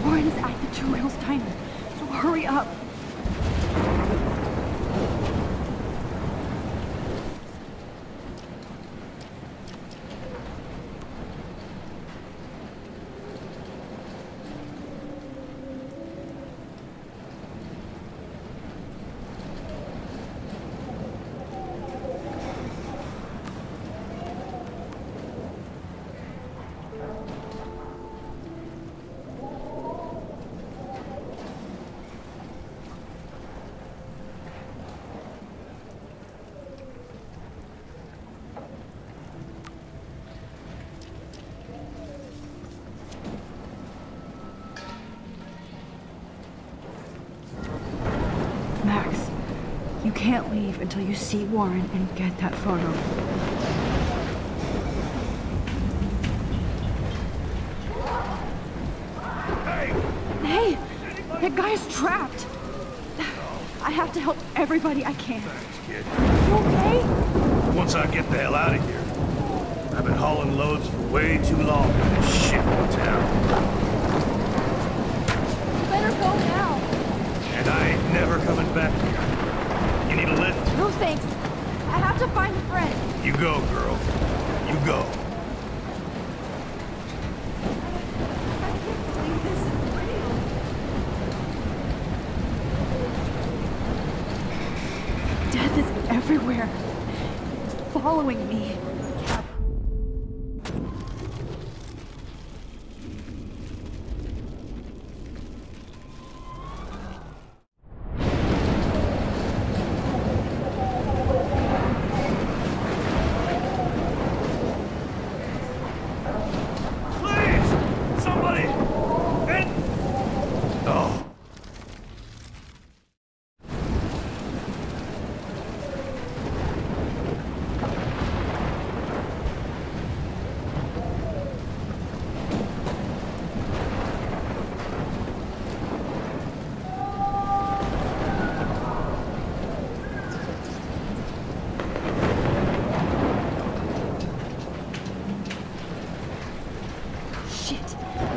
Warren's at the Two Wheels Diner, so hurry up. Max, you can't leave until you see Warren and get that photo. Hey! That guy's trapped! I have to help everybody I can. Kid. You okay? Once I get the hell out of here. I've been hauling loads for way too long in this shit town. You better go now. And I ain't never coming back here. You need a lift? No thanks. I have to find a friend. You go, girl. You go. Death is everywhere. It's following me.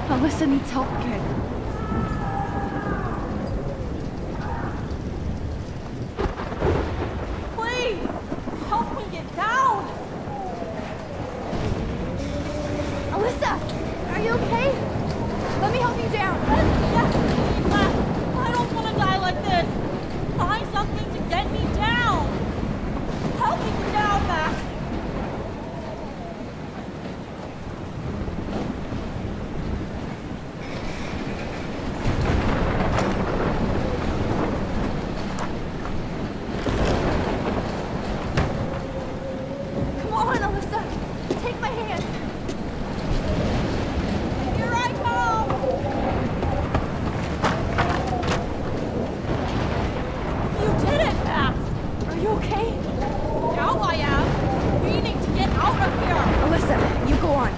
Alyssa needs help again. Please! Help me get down! Alyssa! Are you okay? Let me help you down. Yes, please, Les. I don't want to die like this. Find something to get me down. Help me get down, Max. on, Alyssa. Take my hand. Here I come. You did it, Max. Are you okay? Now I am. We need to get out of here. Alyssa, you go on.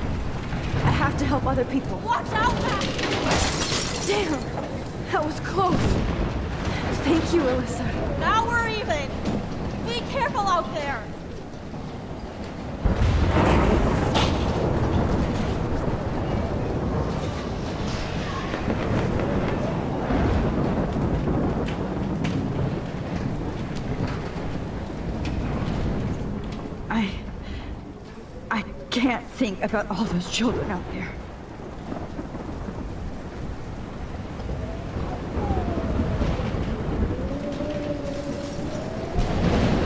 I have to help other people. Watch out, Max. Damn, that was close. Thank you, Alyssa. Now we're even. Be careful out there. I can't think about all those children out there.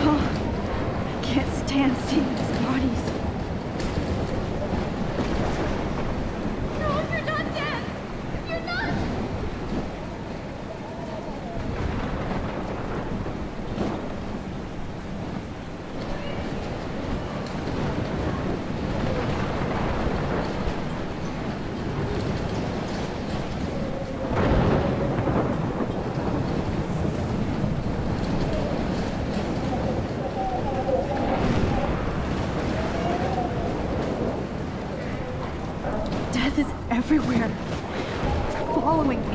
Oh, I can't stand seeing these bodies. No, you're not dead. You're not. Death is everywhere. It's following me.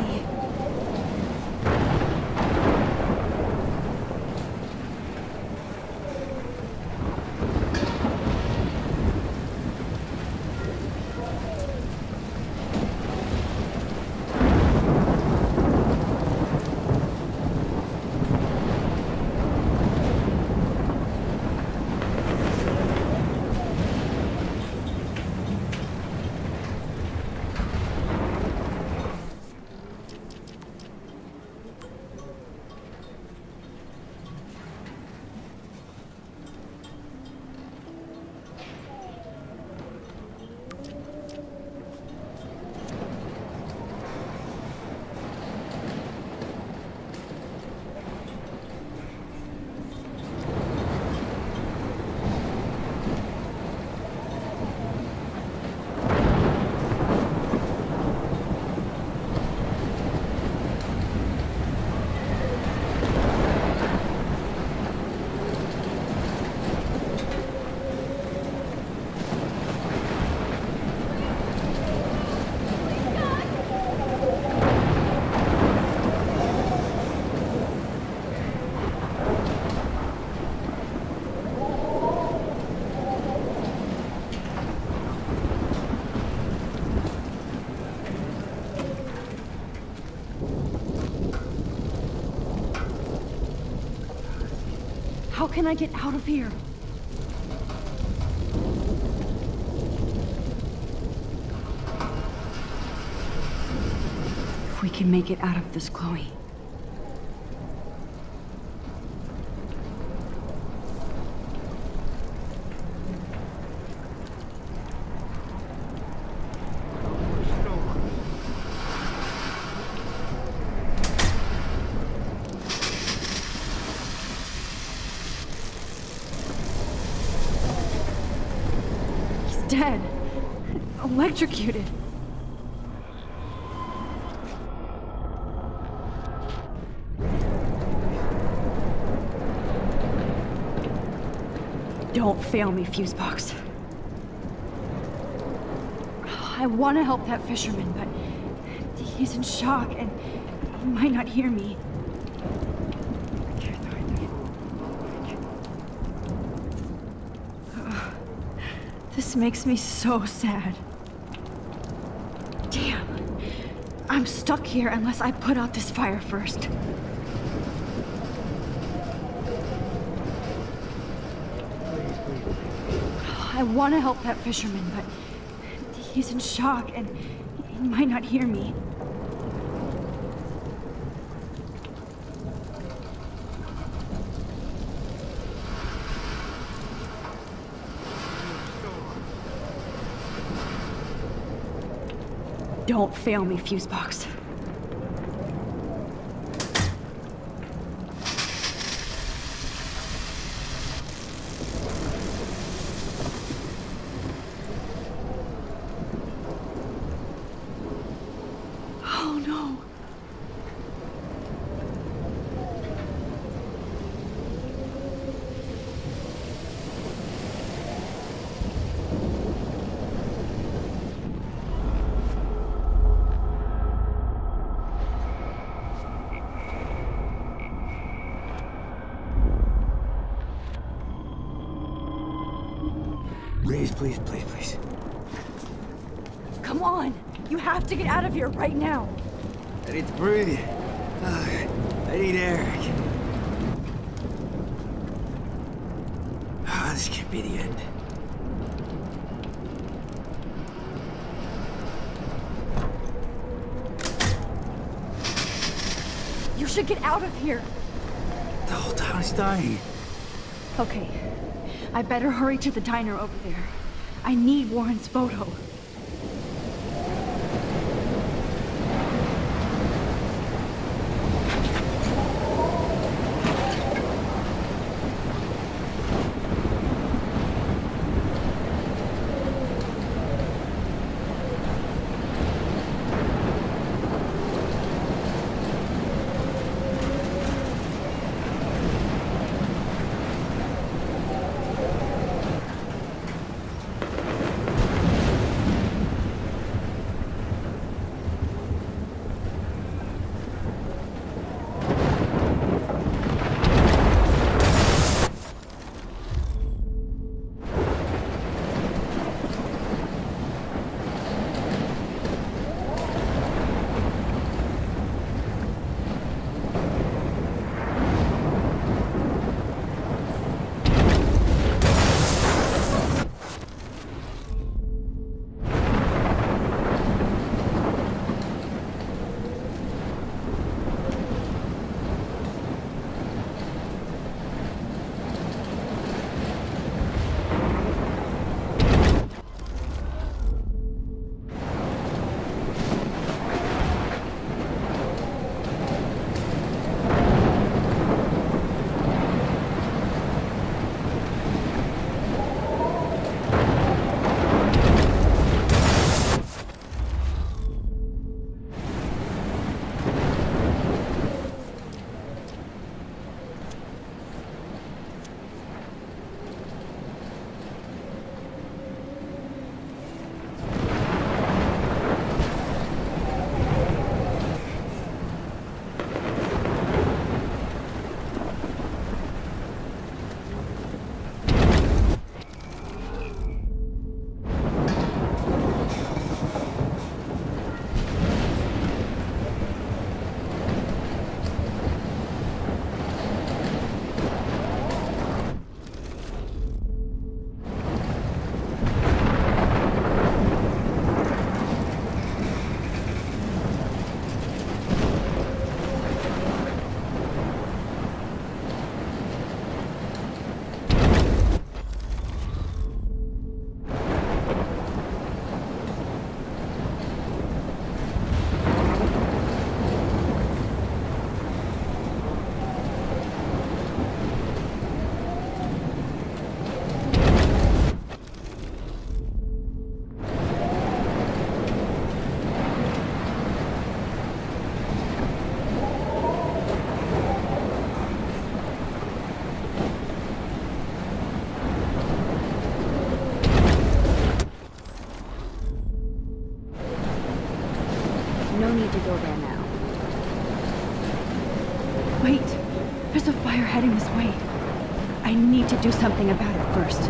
How can I get out of here? If we can make it out of this, Chloe. Dead. Electrocuted. Don't fail me, Fusebox. I want to help that fisherman, but he's in shock and he might not hear me. This makes me so sad. Damn. I'm stuck here unless I put out this fire first. I want to help that fisherman, but he's in shock and he might not hear me. Don't fail me, Fusebox. Please, please, please, please. Come on! You have to get out of here right now! I need to breathe. I need air. This can't be the end. You should get out of here! The whole town is dying. Okay. I better hurry to the diner over there. I need Warren's photo. No need to go there now. Wait! There's a fire heading this way. I need to do something about it first.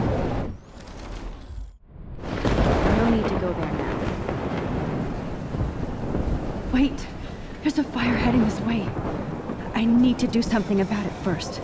No need to go there now. Wait! There's a fire heading this way. I need to do something about it first.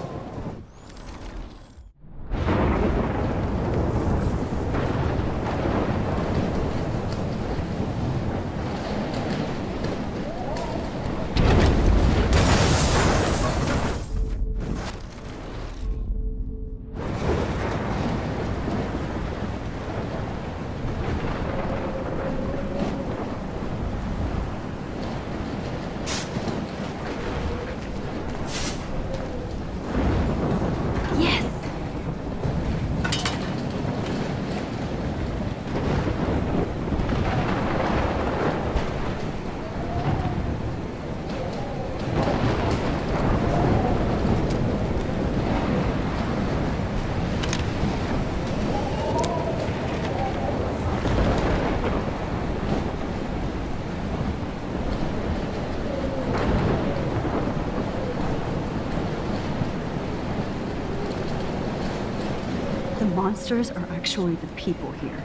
The monsters are actually the people here.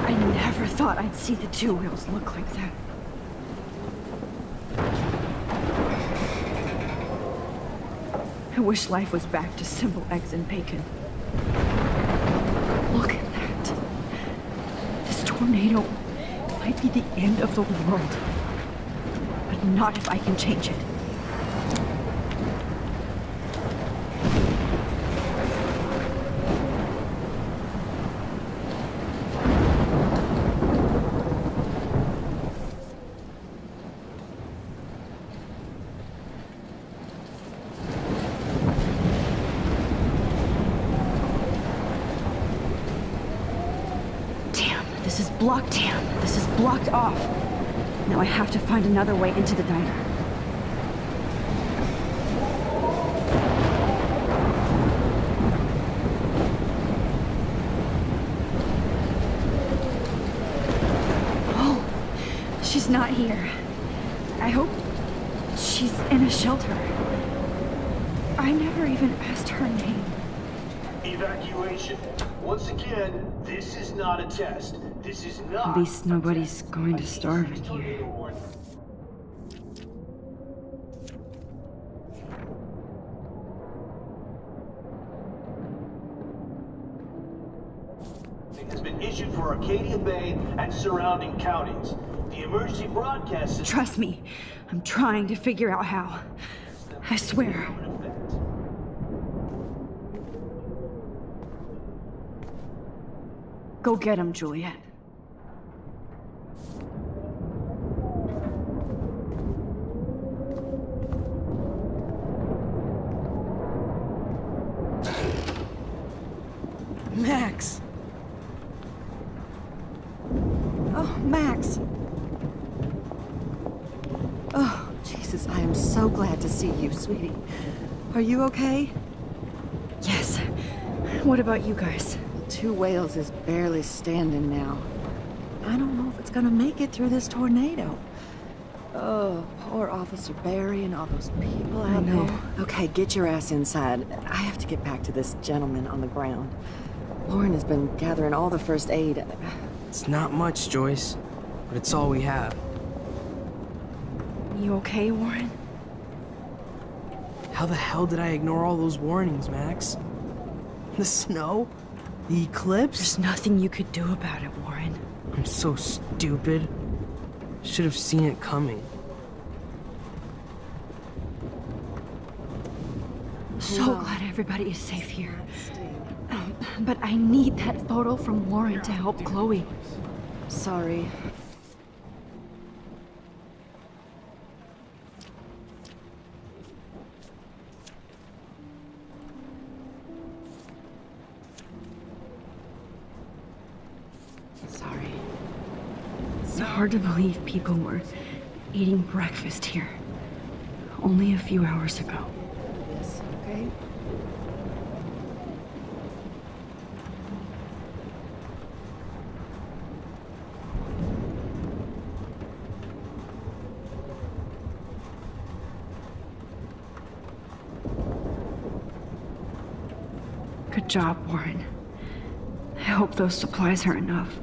I never thought I'd see the two wheels look like that. I wish life was back to simple eggs and bacon. Look at that. This tornado might be the end of the world. But not if I can change it. Damn, this is blocked off. Now I have to find another way into the diner. Oh, she's not here. I hope she's in a shelter. I never even asked her name. Evacuation. Once again, this is not a test. This is not. At least nobody's going to starve in here. Has been issued for Arcadia Bay and surrounding counties. The emergency broadcast system. Trust me, I'm trying to figure out how. I swear. Go get him, Juliet. Max! Oh, Max! Oh, Jesus, I am so glad to see you, sweetie. Are you okay? Yes. What about you guys? Two Whales is barely standing now. I don't know if it's gonna make it through this tornado. Oh, poor Officer Barry and all those people out there. Okay, get your ass inside. I have to get back to this gentleman on the ground. Lauren has been gathering all the first aid. It's not much, Joyce, but it's all we have. You okay, Warren? How the hell did I ignore all those warnings, Max? The snow? The eclipse? There's nothing you could do about it, Warren. I'm so stupid. Should have seen it coming. So glad everybody is safe here. But I need that photo from Warren to help Chloe. Sorry. Sorry. It's hard to believe people were eating breakfast here only a few hours ago. Yes, okay? Good job, Warren. I hope those supplies are enough.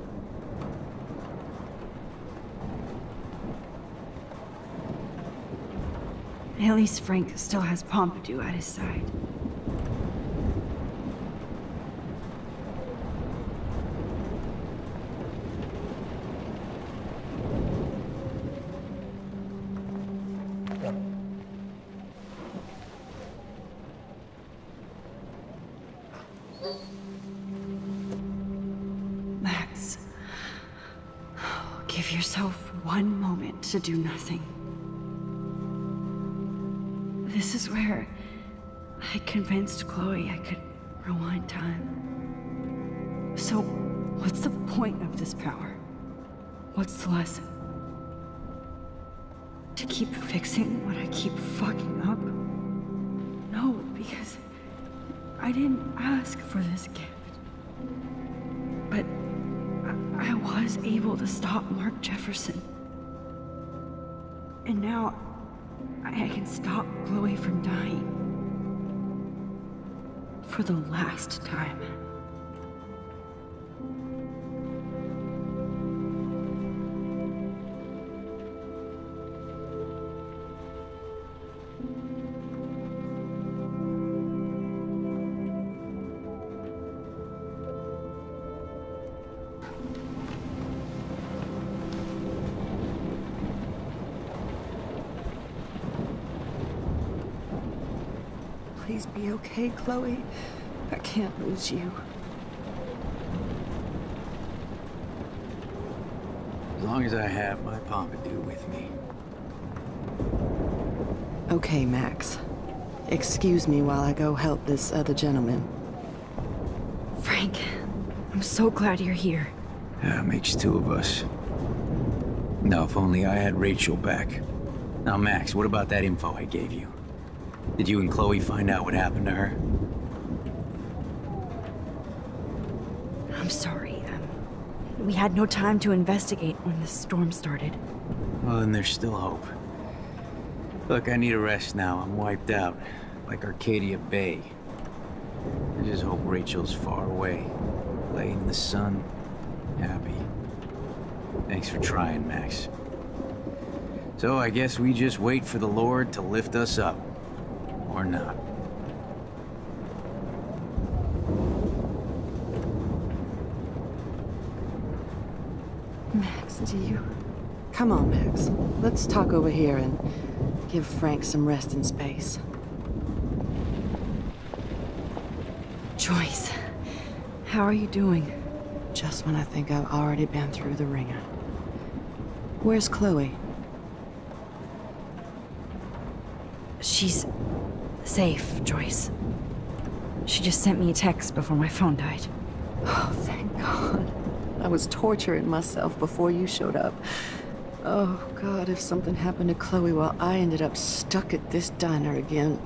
At least Frank still has Pompidou at his side. Max, give yourself one moment to do nothing. This is where I convinced Chloe I could rewind time. So, what's the point of this power? What's the lesson? To keep fixing what I keep fucking up? No, because I didn't ask for this gift. But I was able to stop Mark Jefferson. And now I can stop Chloe from dying. For the last time. Please be okay, Chloe. I can't lose you. As long as I have my Pompadour with me. Okay, Max. Excuse me while I go help this other gentleman. Frank, I'm so glad you're here. Yeah, makes two of us. No, if only I had Rachel back. Now, Max, what about that info I gave you? Did you and Chloe find out what happened to her? I'm sorry. We had no time to investigate when the storm started. Well, then there's still hope. Look, I need a rest now. I'm wiped out. Like Arcadia Bay. I just hope Rachel's far away. Laying in the sun. Happy. Thanks for trying, Max. So I guess we just wait for the Lord to lift us up. Or not. Max, do you... Come on, Max. Let's talk over here and give Frank some rest and space. Joyce, how are you doing? Just when I think I've already been through the ringer. Where's Chloe? She's safe, Joyce. She just sent me a text before my phone died. Oh, thank God. I was torturing myself before you showed up. Oh, God, if something happened to Chloe while I ended up stuck at this diner again.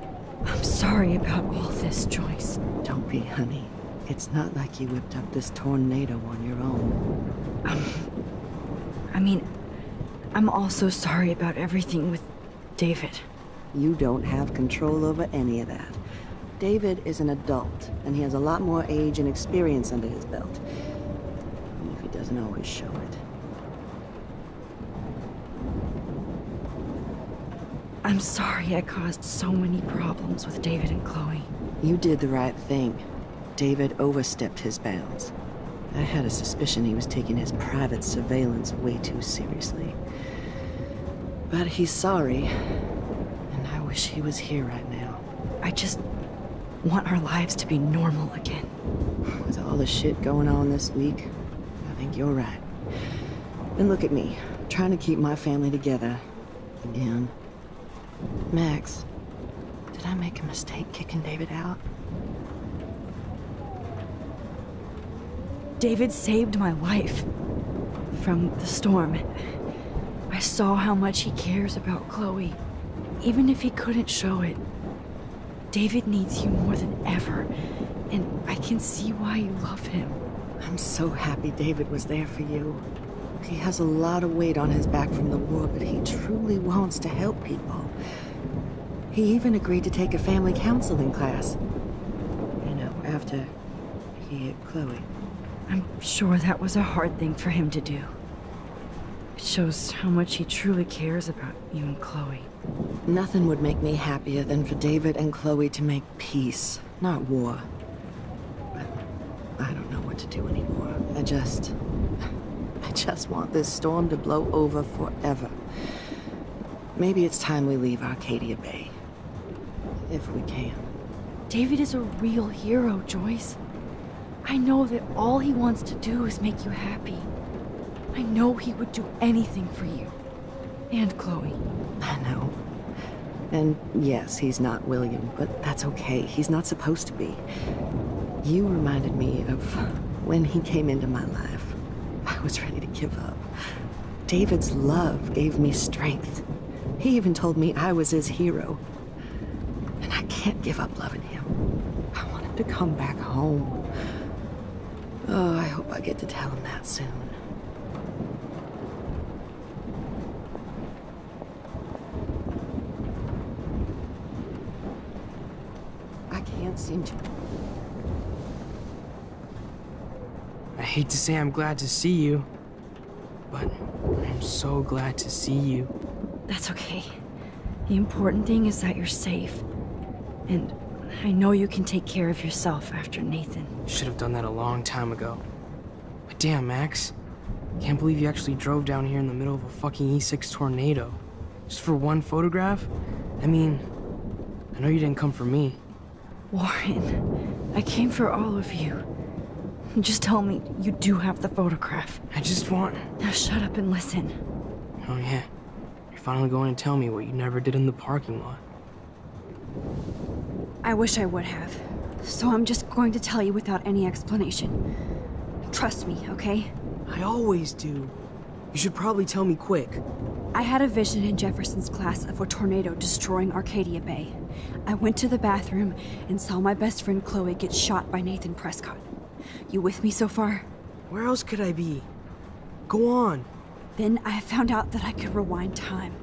I'm sorry about all this, Joyce. Don't be, honey. It's not like you whipped up this tornado on your own. I mean, I'm also sorry about everything with David. You don't have control over any of that. David is an adult, and he has a lot more age and experience under his belt. Even if he doesn't always show it. I'm sorry I caused so many problems with David and Chloe. You did the right thing. David overstepped his bounds. I had a suspicion he was taking his private surveillance way too seriously. But he's sorry, and I wish he was here right now. I just want our lives to be normal again. With all the shit going on this week, I think you're right. And look at me, trying to keep my family together. Again. Max, did I make a mistake kicking David out? David saved my life from the storm. I saw how much he cares about Chloe, even if he couldn't show it. David needs you more than ever, and I can see why you love him. I'm so happy David was there for you. He has a lot of weight on his back from the war, but he truly wants to help people. He even agreed to take a family counseling class. You know, after he hit Chloe. I'm sure that was a hard thing for him to do. It shows how much he truly cares about you and Chloe. Nothing would make me happier than for David and Chloe to make peace, not war. But I don't know what to do anymore. I just want this storm to blow over forever. Maybe it's time we leave Arcadia Bay. If we can. David is a real hero, Joyce. I know that all he wants to do is make you happy. I know he would do anything for you. And Chloe. I know. And yes, he's not William, but that's okay. He's not supposed to be. You reminded me of when he came into my life. I was ready to give up. David's love gave me strength. He even told me I was his hero. And I can't give up loving him. I want him to come back home. Oh, I hope I get to tell him that soon. can't seem to... I hate to say I'm glad to see you, but I'm so glad to see you. That's okay. The important thing is that you're safe. And I know you can take care of yourself after Nathan. Should have done that a long time ago. But damn, Max. Can't believe you actually drove down here in the middle of a fucking E6 tornado. Just for one photograph? I mean, I know you didn't come for me. Warren, I came for all of you. Just tell me you do have the photograph. I just want... Now shut up and listen. Oh yeah. You're finally going to tell me what you never did in the parking lot. I wish I would have. So I'm just going to tell you without any explanation. Trust me, okay? I always do. You should probably tell me quick. I had a vision in Jefferson's class of a tornado destroying Arcadia Bay. I went to the bathroom and saw my best friend Chloe get shot by Nathan Prescott. You with me so far? Where else could I be? Go on. Then I found out that I could rewind time.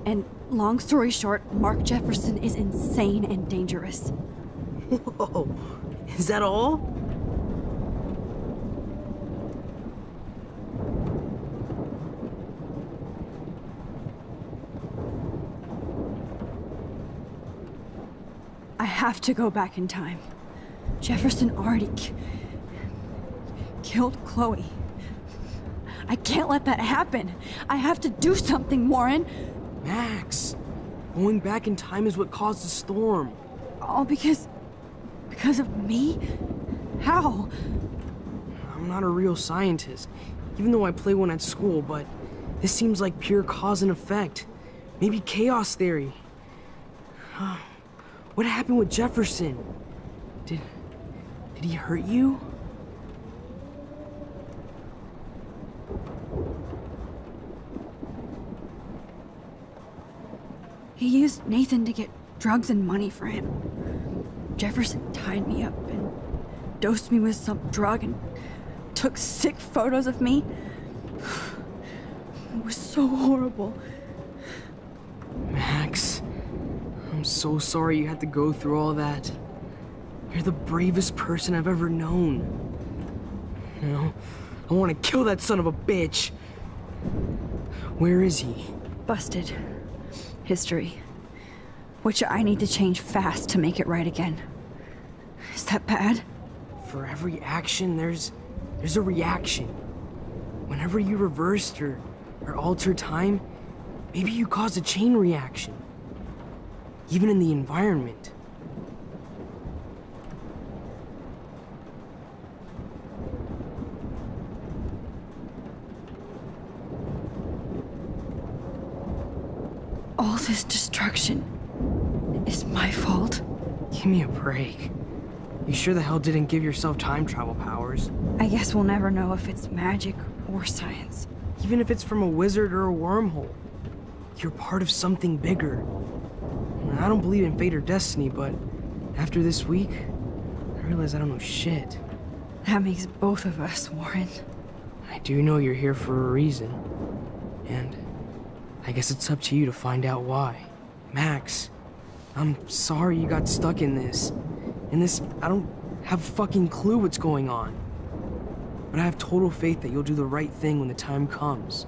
And long story short, Mark Jefferson is insane and dangerous. Whoa, is that all? I have to go back in time. Jefferson already killed Chloe. I can't let that happen. I have to do something, Warren. Max, going back in time is what caused the storm. All because of me? How? I'm not a real scientist, even though I play one at school, but this seems like pure cause and effect. Maybe chaos theory. What happened with Jefferson? Did he hurt you? He used Nathan to get drugs and money for him. Jefferson tied me up and dosed me with some drug and took sick photos of me. It was so horrible. Max, I'm so sorry you had to go through all that. You're the bravest person I've ever known. You know, I want to kill that son of a bitch. Where is he? Busted. History. Which I need to change fast to make it right again. Is that bad? For every action, there's a reaction. Whenever you reversed or altered time, maybe you caused a chain reaction. Even in the environment. All this destruction is my fault? Give me a break. You sure the hell didn't give yourself time travel powers? I guess we'll never know if it's magic or science. Even if it's from a wizard or a wormhole. You're part of something bigger. I don't believe in fate or destiny, but after this week, I realize I don't know shit. That makes both of us, Warren. I do know you're here for a reason. And I guess it's up to you to find out why. Max, I'm sorry you got stuck in this. I don't have a fucking clue what's going on. But I have total faith that you'll do the right thing when the time comes.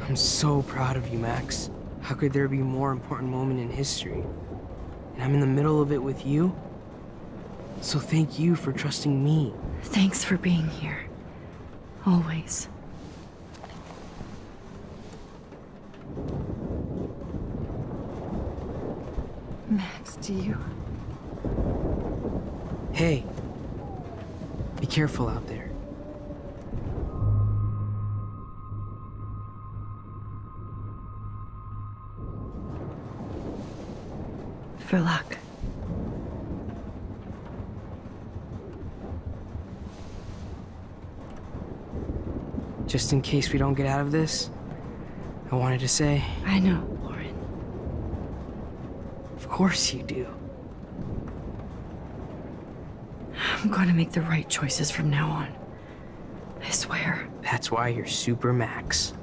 I'm so proud of you, Max. How could there be a more important moment in history? And I'm in the middle of it with you? So thank you for trusting me. Thanks for being here. Always. Max, do you... Hey. Be careful out there. For luck. Just in case we don't get out of this, I wanted to say... I know, Warren. Of course you do. I'm going to make the right choices from now on. I swear. That's why you're Super Max.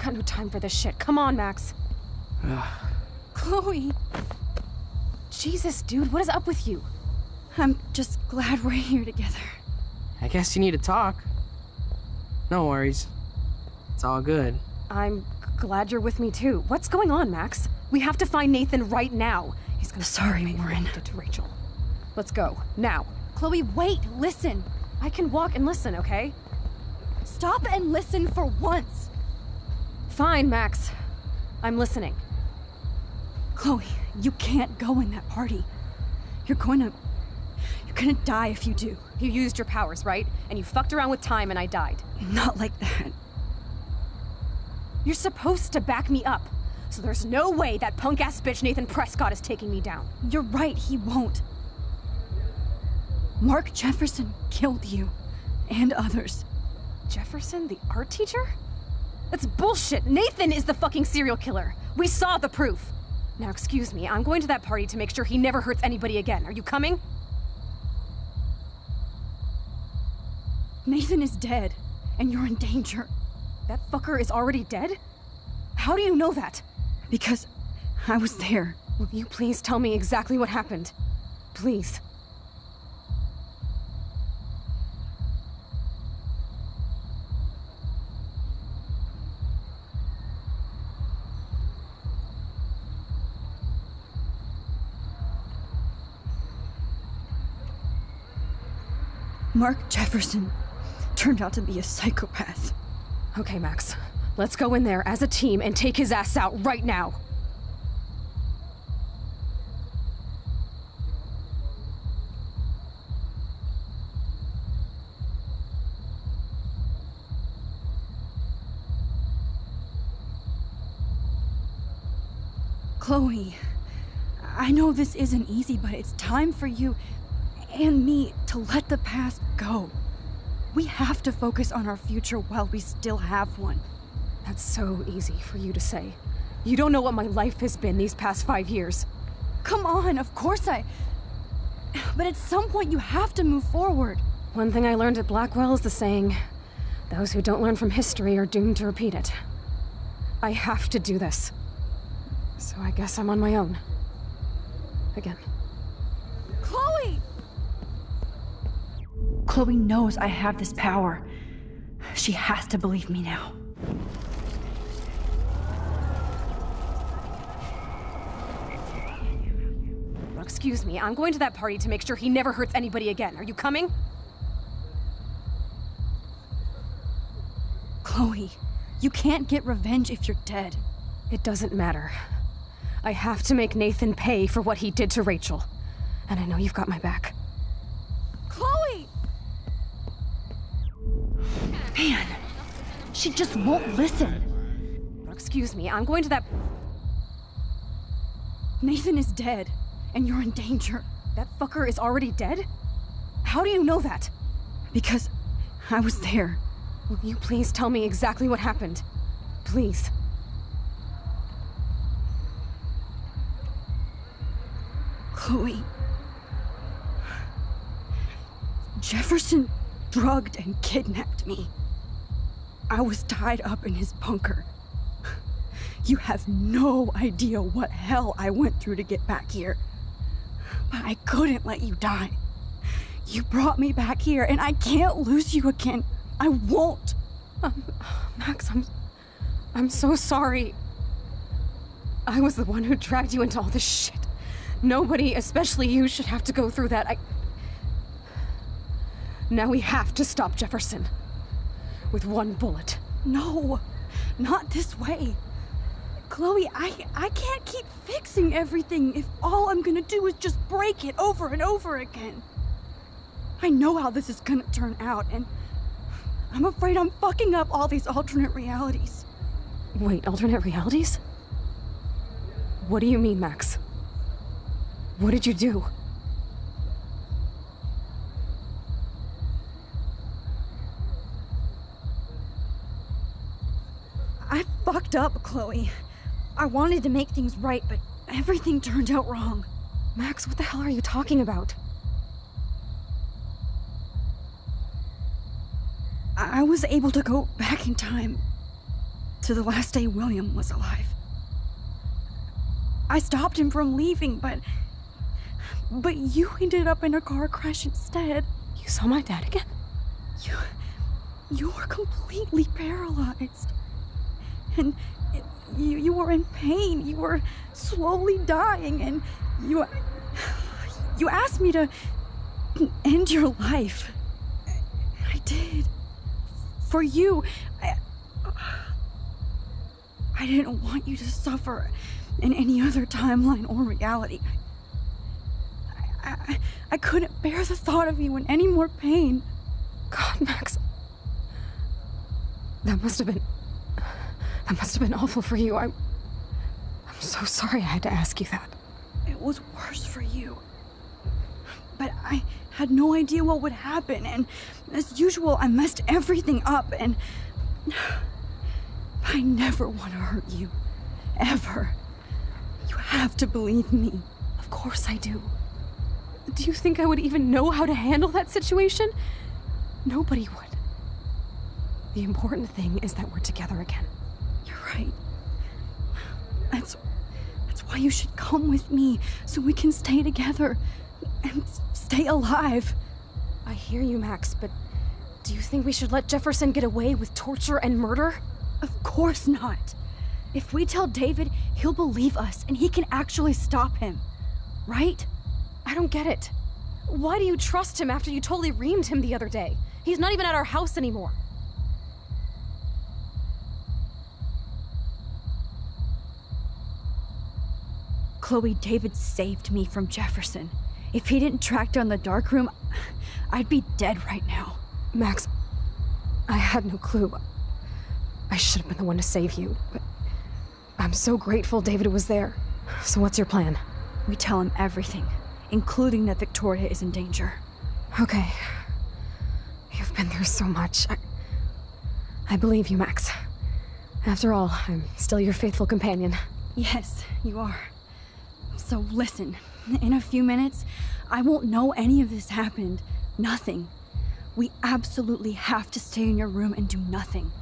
got no time for this shit. Come on, Max. Chloe! Jesus, dude, what is up with you? I'm just glad we're here together. I guess you need to talk. No worries. It's all good. I'm glad you're with me too. What's going on, Max? We have to find Nathan right now. He's gonna Sorry, Warren. did to Rachel. Let's go, now. Chloe, wait, listen. I can walk and listen, okay? Stop and listen for once. Fine, Max. I'm listening. Chloe, you can't go in that party. You're gonna die if you do. You used your powers, right? And you fucked around with time and I died. Not like that. You're supposed to back me up. So there's no way that punk-ass bitch Nathan Prescott is taking me down. You're right, he won't. Mark Jefferson killed you. And others. Jefferson, the art teacher? That's bullshit. Nathan is the fucking serial killer. We saw the proof. Now, excuse me, I'm going to that party to make sure he never hurts anybody again. Are you coming? Nathan is dead, and you're in danger. That fucker is already dead? How do you know that? Because I was there. Will you please tell me exactly what happened? Please. Mark Jefferson turned out to be a psychopath. Okay, Max. Let's go in there as a team and take his ass out right now. Chloe, I know this isn't easy, but it's time for you and me to let the past go. We have to focus on our future while we still have one. That's so easy for you to say. You don't know what my life has been these past 5 years. Come on, of course but at some point you have to move forward. One thing I learned at Blackwell is the saying, those who don't learn from history are doomed to repeat it. I have to do this. So I guess I'm on my own. Again. Chloe! Chloe knows I have this power. She has to believe me now. Excuse me, I'm going to that party to make sure he never hurts anybody again. Are you coming? Chloe, you can't get revenge if you're dead. It doesn't matter. I have to make Nathan pay for what he did to Rachel. And I know you've got my back. Chloe! Man, she just won't listen. Excuse me, I'm going to that... Nathan is dead, and you're in danger. That fucker is already dead? How do you know that? Because I was there. Will you please tell me exactly what happened? Please. Chloe. Jefferson drugged and kidnapped me. I was tied up in his bunker. You have no idea what hell I went through to get back here. But I couldn't let you die. You brought me back here, and I can't lose you again. I won't. Max, I'm so sorry. I was the one who dragged you into all this shit. Nobody, especially you, should have to go through that. Now we have to stop Jefferson. With one bullet. No, not this way. Chloe, I can't keep fixing everything if all I'm gonna do is just break it over and over again. I know how this is gonna turn out, and I'm afraid I'm fucking up all these alternate realities. Wait, alternate realities? What do you mean, Max? What did you do? I fucked up, Chloe. I wanted to make things right, but everything turned out wrong. Max, what the hell are you talking about? I was able to go back in time. to the last day William was alive. I stopped him from leaving, but you ended up in a car crash instead. You saw my dad again? You were completely paralyzed. And you were in pain. You were slowly dying, and you asked me to end your life. I did. For you. I didn't want you to suffer in any other timeline or reality. I couldn't bear the thought of you in any more pain. God, Max. That must have been awful for you. I'm so sorry I had to ask you that. It was worse for you. But I had no idea what would happen, and as usual, I messed everything up, and I never want to hurt you. Ever. You have to believe me. Of course I do. Do you think I would even know how to handle that situation? Nobody would. The important thing is that we're together again. You're right. That's why you should come with me, so we can stay together and stay alive. I hear you, Max, but do you think we should let Jefferson get away with torture and murder? Of course not. If we tell David, he'll believe us and he can actually stop him. Right? I don't get it. Why do you trust him after you totally reamed him the other day? He's not even at our house anymore. Chloe, David saved me from Jefferson. If he didn't track down the darkroom, I'd be dead right now. Max, I had no clue. I should have been the one to save you, but I'm so grateful David was there. So what's your plan? We tell him everything, including that Victoria is in danger. Okay. You've been through so much. I believe you, Max. After all, I'm still your faithful companion. Yes, you are. So listen, in a few minutes, I won't know any of this happened. Nothing. We absolutely have to stay in your room and do nothing.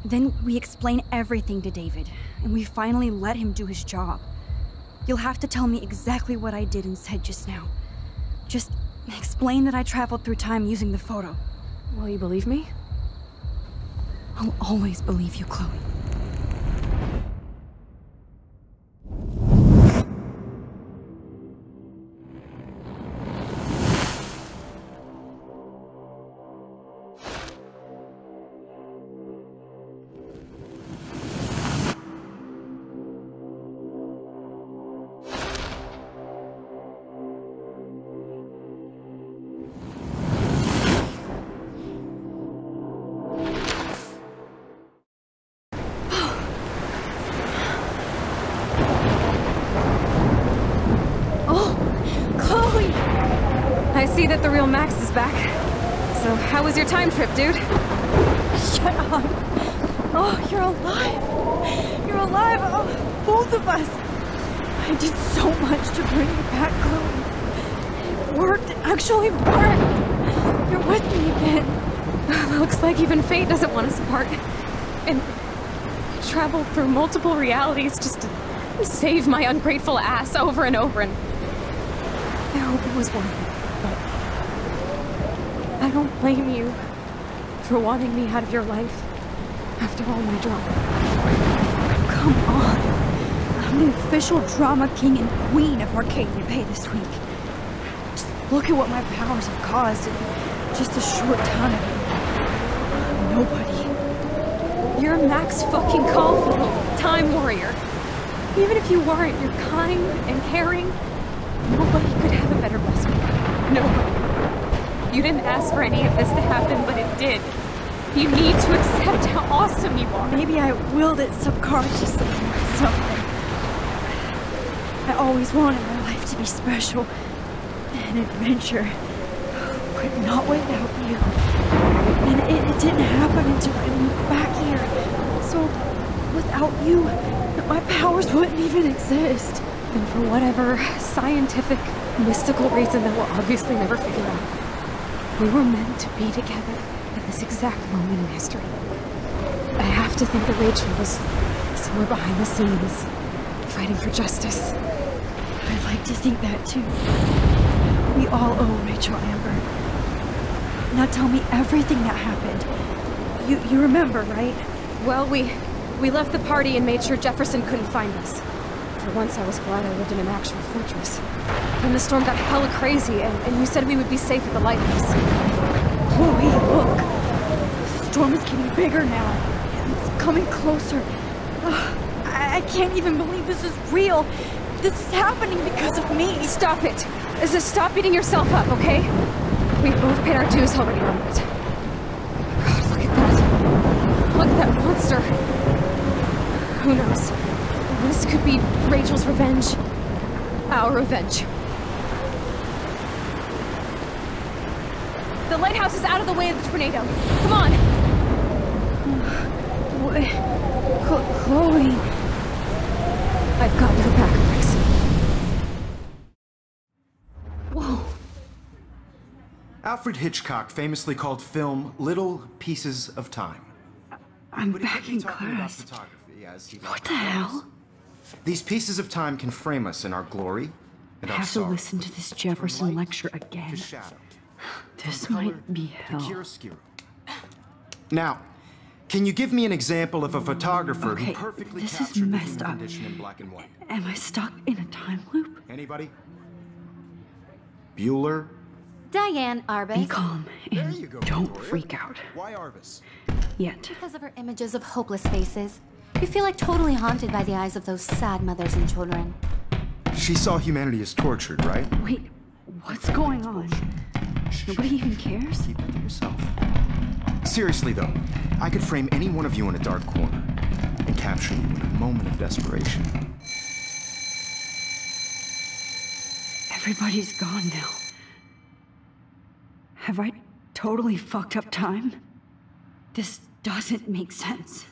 Then we explain everything to David, and we finally let him do his job. You'll have to tell me exactly what I did and said just now. Just explain that I traveled through time using the photo. Will you believe me? I'll always believe you, Chloe. I see that the real Max is back. So, how was your time trip, dude? Shut up. Oh, you're alive. You're alive. Oh, both of us. I did so much to bring you back, Chloe. It worked. It actually worked. You're with me again. Looks like even fate doesn't want us apart. And I traveled through multiple realities just to save my ungrateful ass over and over, and I hope it was worth it. But I don't blame you for wanting me out of your life after all my drama. Come on. I'm the official drama king and queen of Arcadia Bay this week. Just look at what my powers have caused in just a short time. Nobody. You're Max fucking Caulfield, Time Warrior. Even if you weren't, you're kind and caring. Nobody could have a better best friend. Nobody. You didn't ask for any of this to happen, but it did. You need to accept how awesome you are. Maybe I willed it subconsciously to myself. I always wanted my life to be special. An adventure. But not without you. And it didn't happen until I moved back here. So, without you, my powers wouldn't even exist. And for whatever scientific, mystical reason that we'll obviously never figure out, we were meant to be together at this exact moment in history. I have to think that Rachel was somewhere behind the scenes, fighting for justice. I'd like to think that too. We all owe Rachel Amber. Now tell me everything that happened. You remember, right? Well, we left the party and made sure Jefferson couldn't find us. For once, I was glad I lived in an actual fortress. Then the storm got hella crazy, and you said we would be safe at the lighthouse. Chloe, look! The storm is getting bigger now. It's coming closer. I can't even believe this is real. This is happening because of me. Stop it! Stop beating yourself up, okay? We've both paid our dues already on it. God, look at that. Look at that monster. Who knows? This could be Rachel's revenge. Our revenge. The lighthouse is out of the way of the tornado. Come on! Chloe... I've got your back, Max. Whoa. Alfred Hitchcock famously called film little pieces of time. I'm back in class. What the hell? These pieces of time can frame us in our glory and I our have to sorrow. listen to this Jefferson lecture again. This might be hell. Now, can you give me an example of a photographer who Okay, perfectly this is captured the messed human up. condition in black and white? Am I stuck in a time loop? Anybody? Bueller? Diane Arbus. Be calm and don't freak out. Why Arbus? Yet. Because of her images of hopeless faces. You feel like totally haunted by the eyes of those sad mothers and children. She saw humanity as tortured, right? Wait, what's going on? Nobody even cares? Keep it to yourself. Seriously though, I could frame any one of you in a dark corner and capture you in a moment of desperation. Everybody's gone now. Have I totally fucked up time? This doesn't make sense.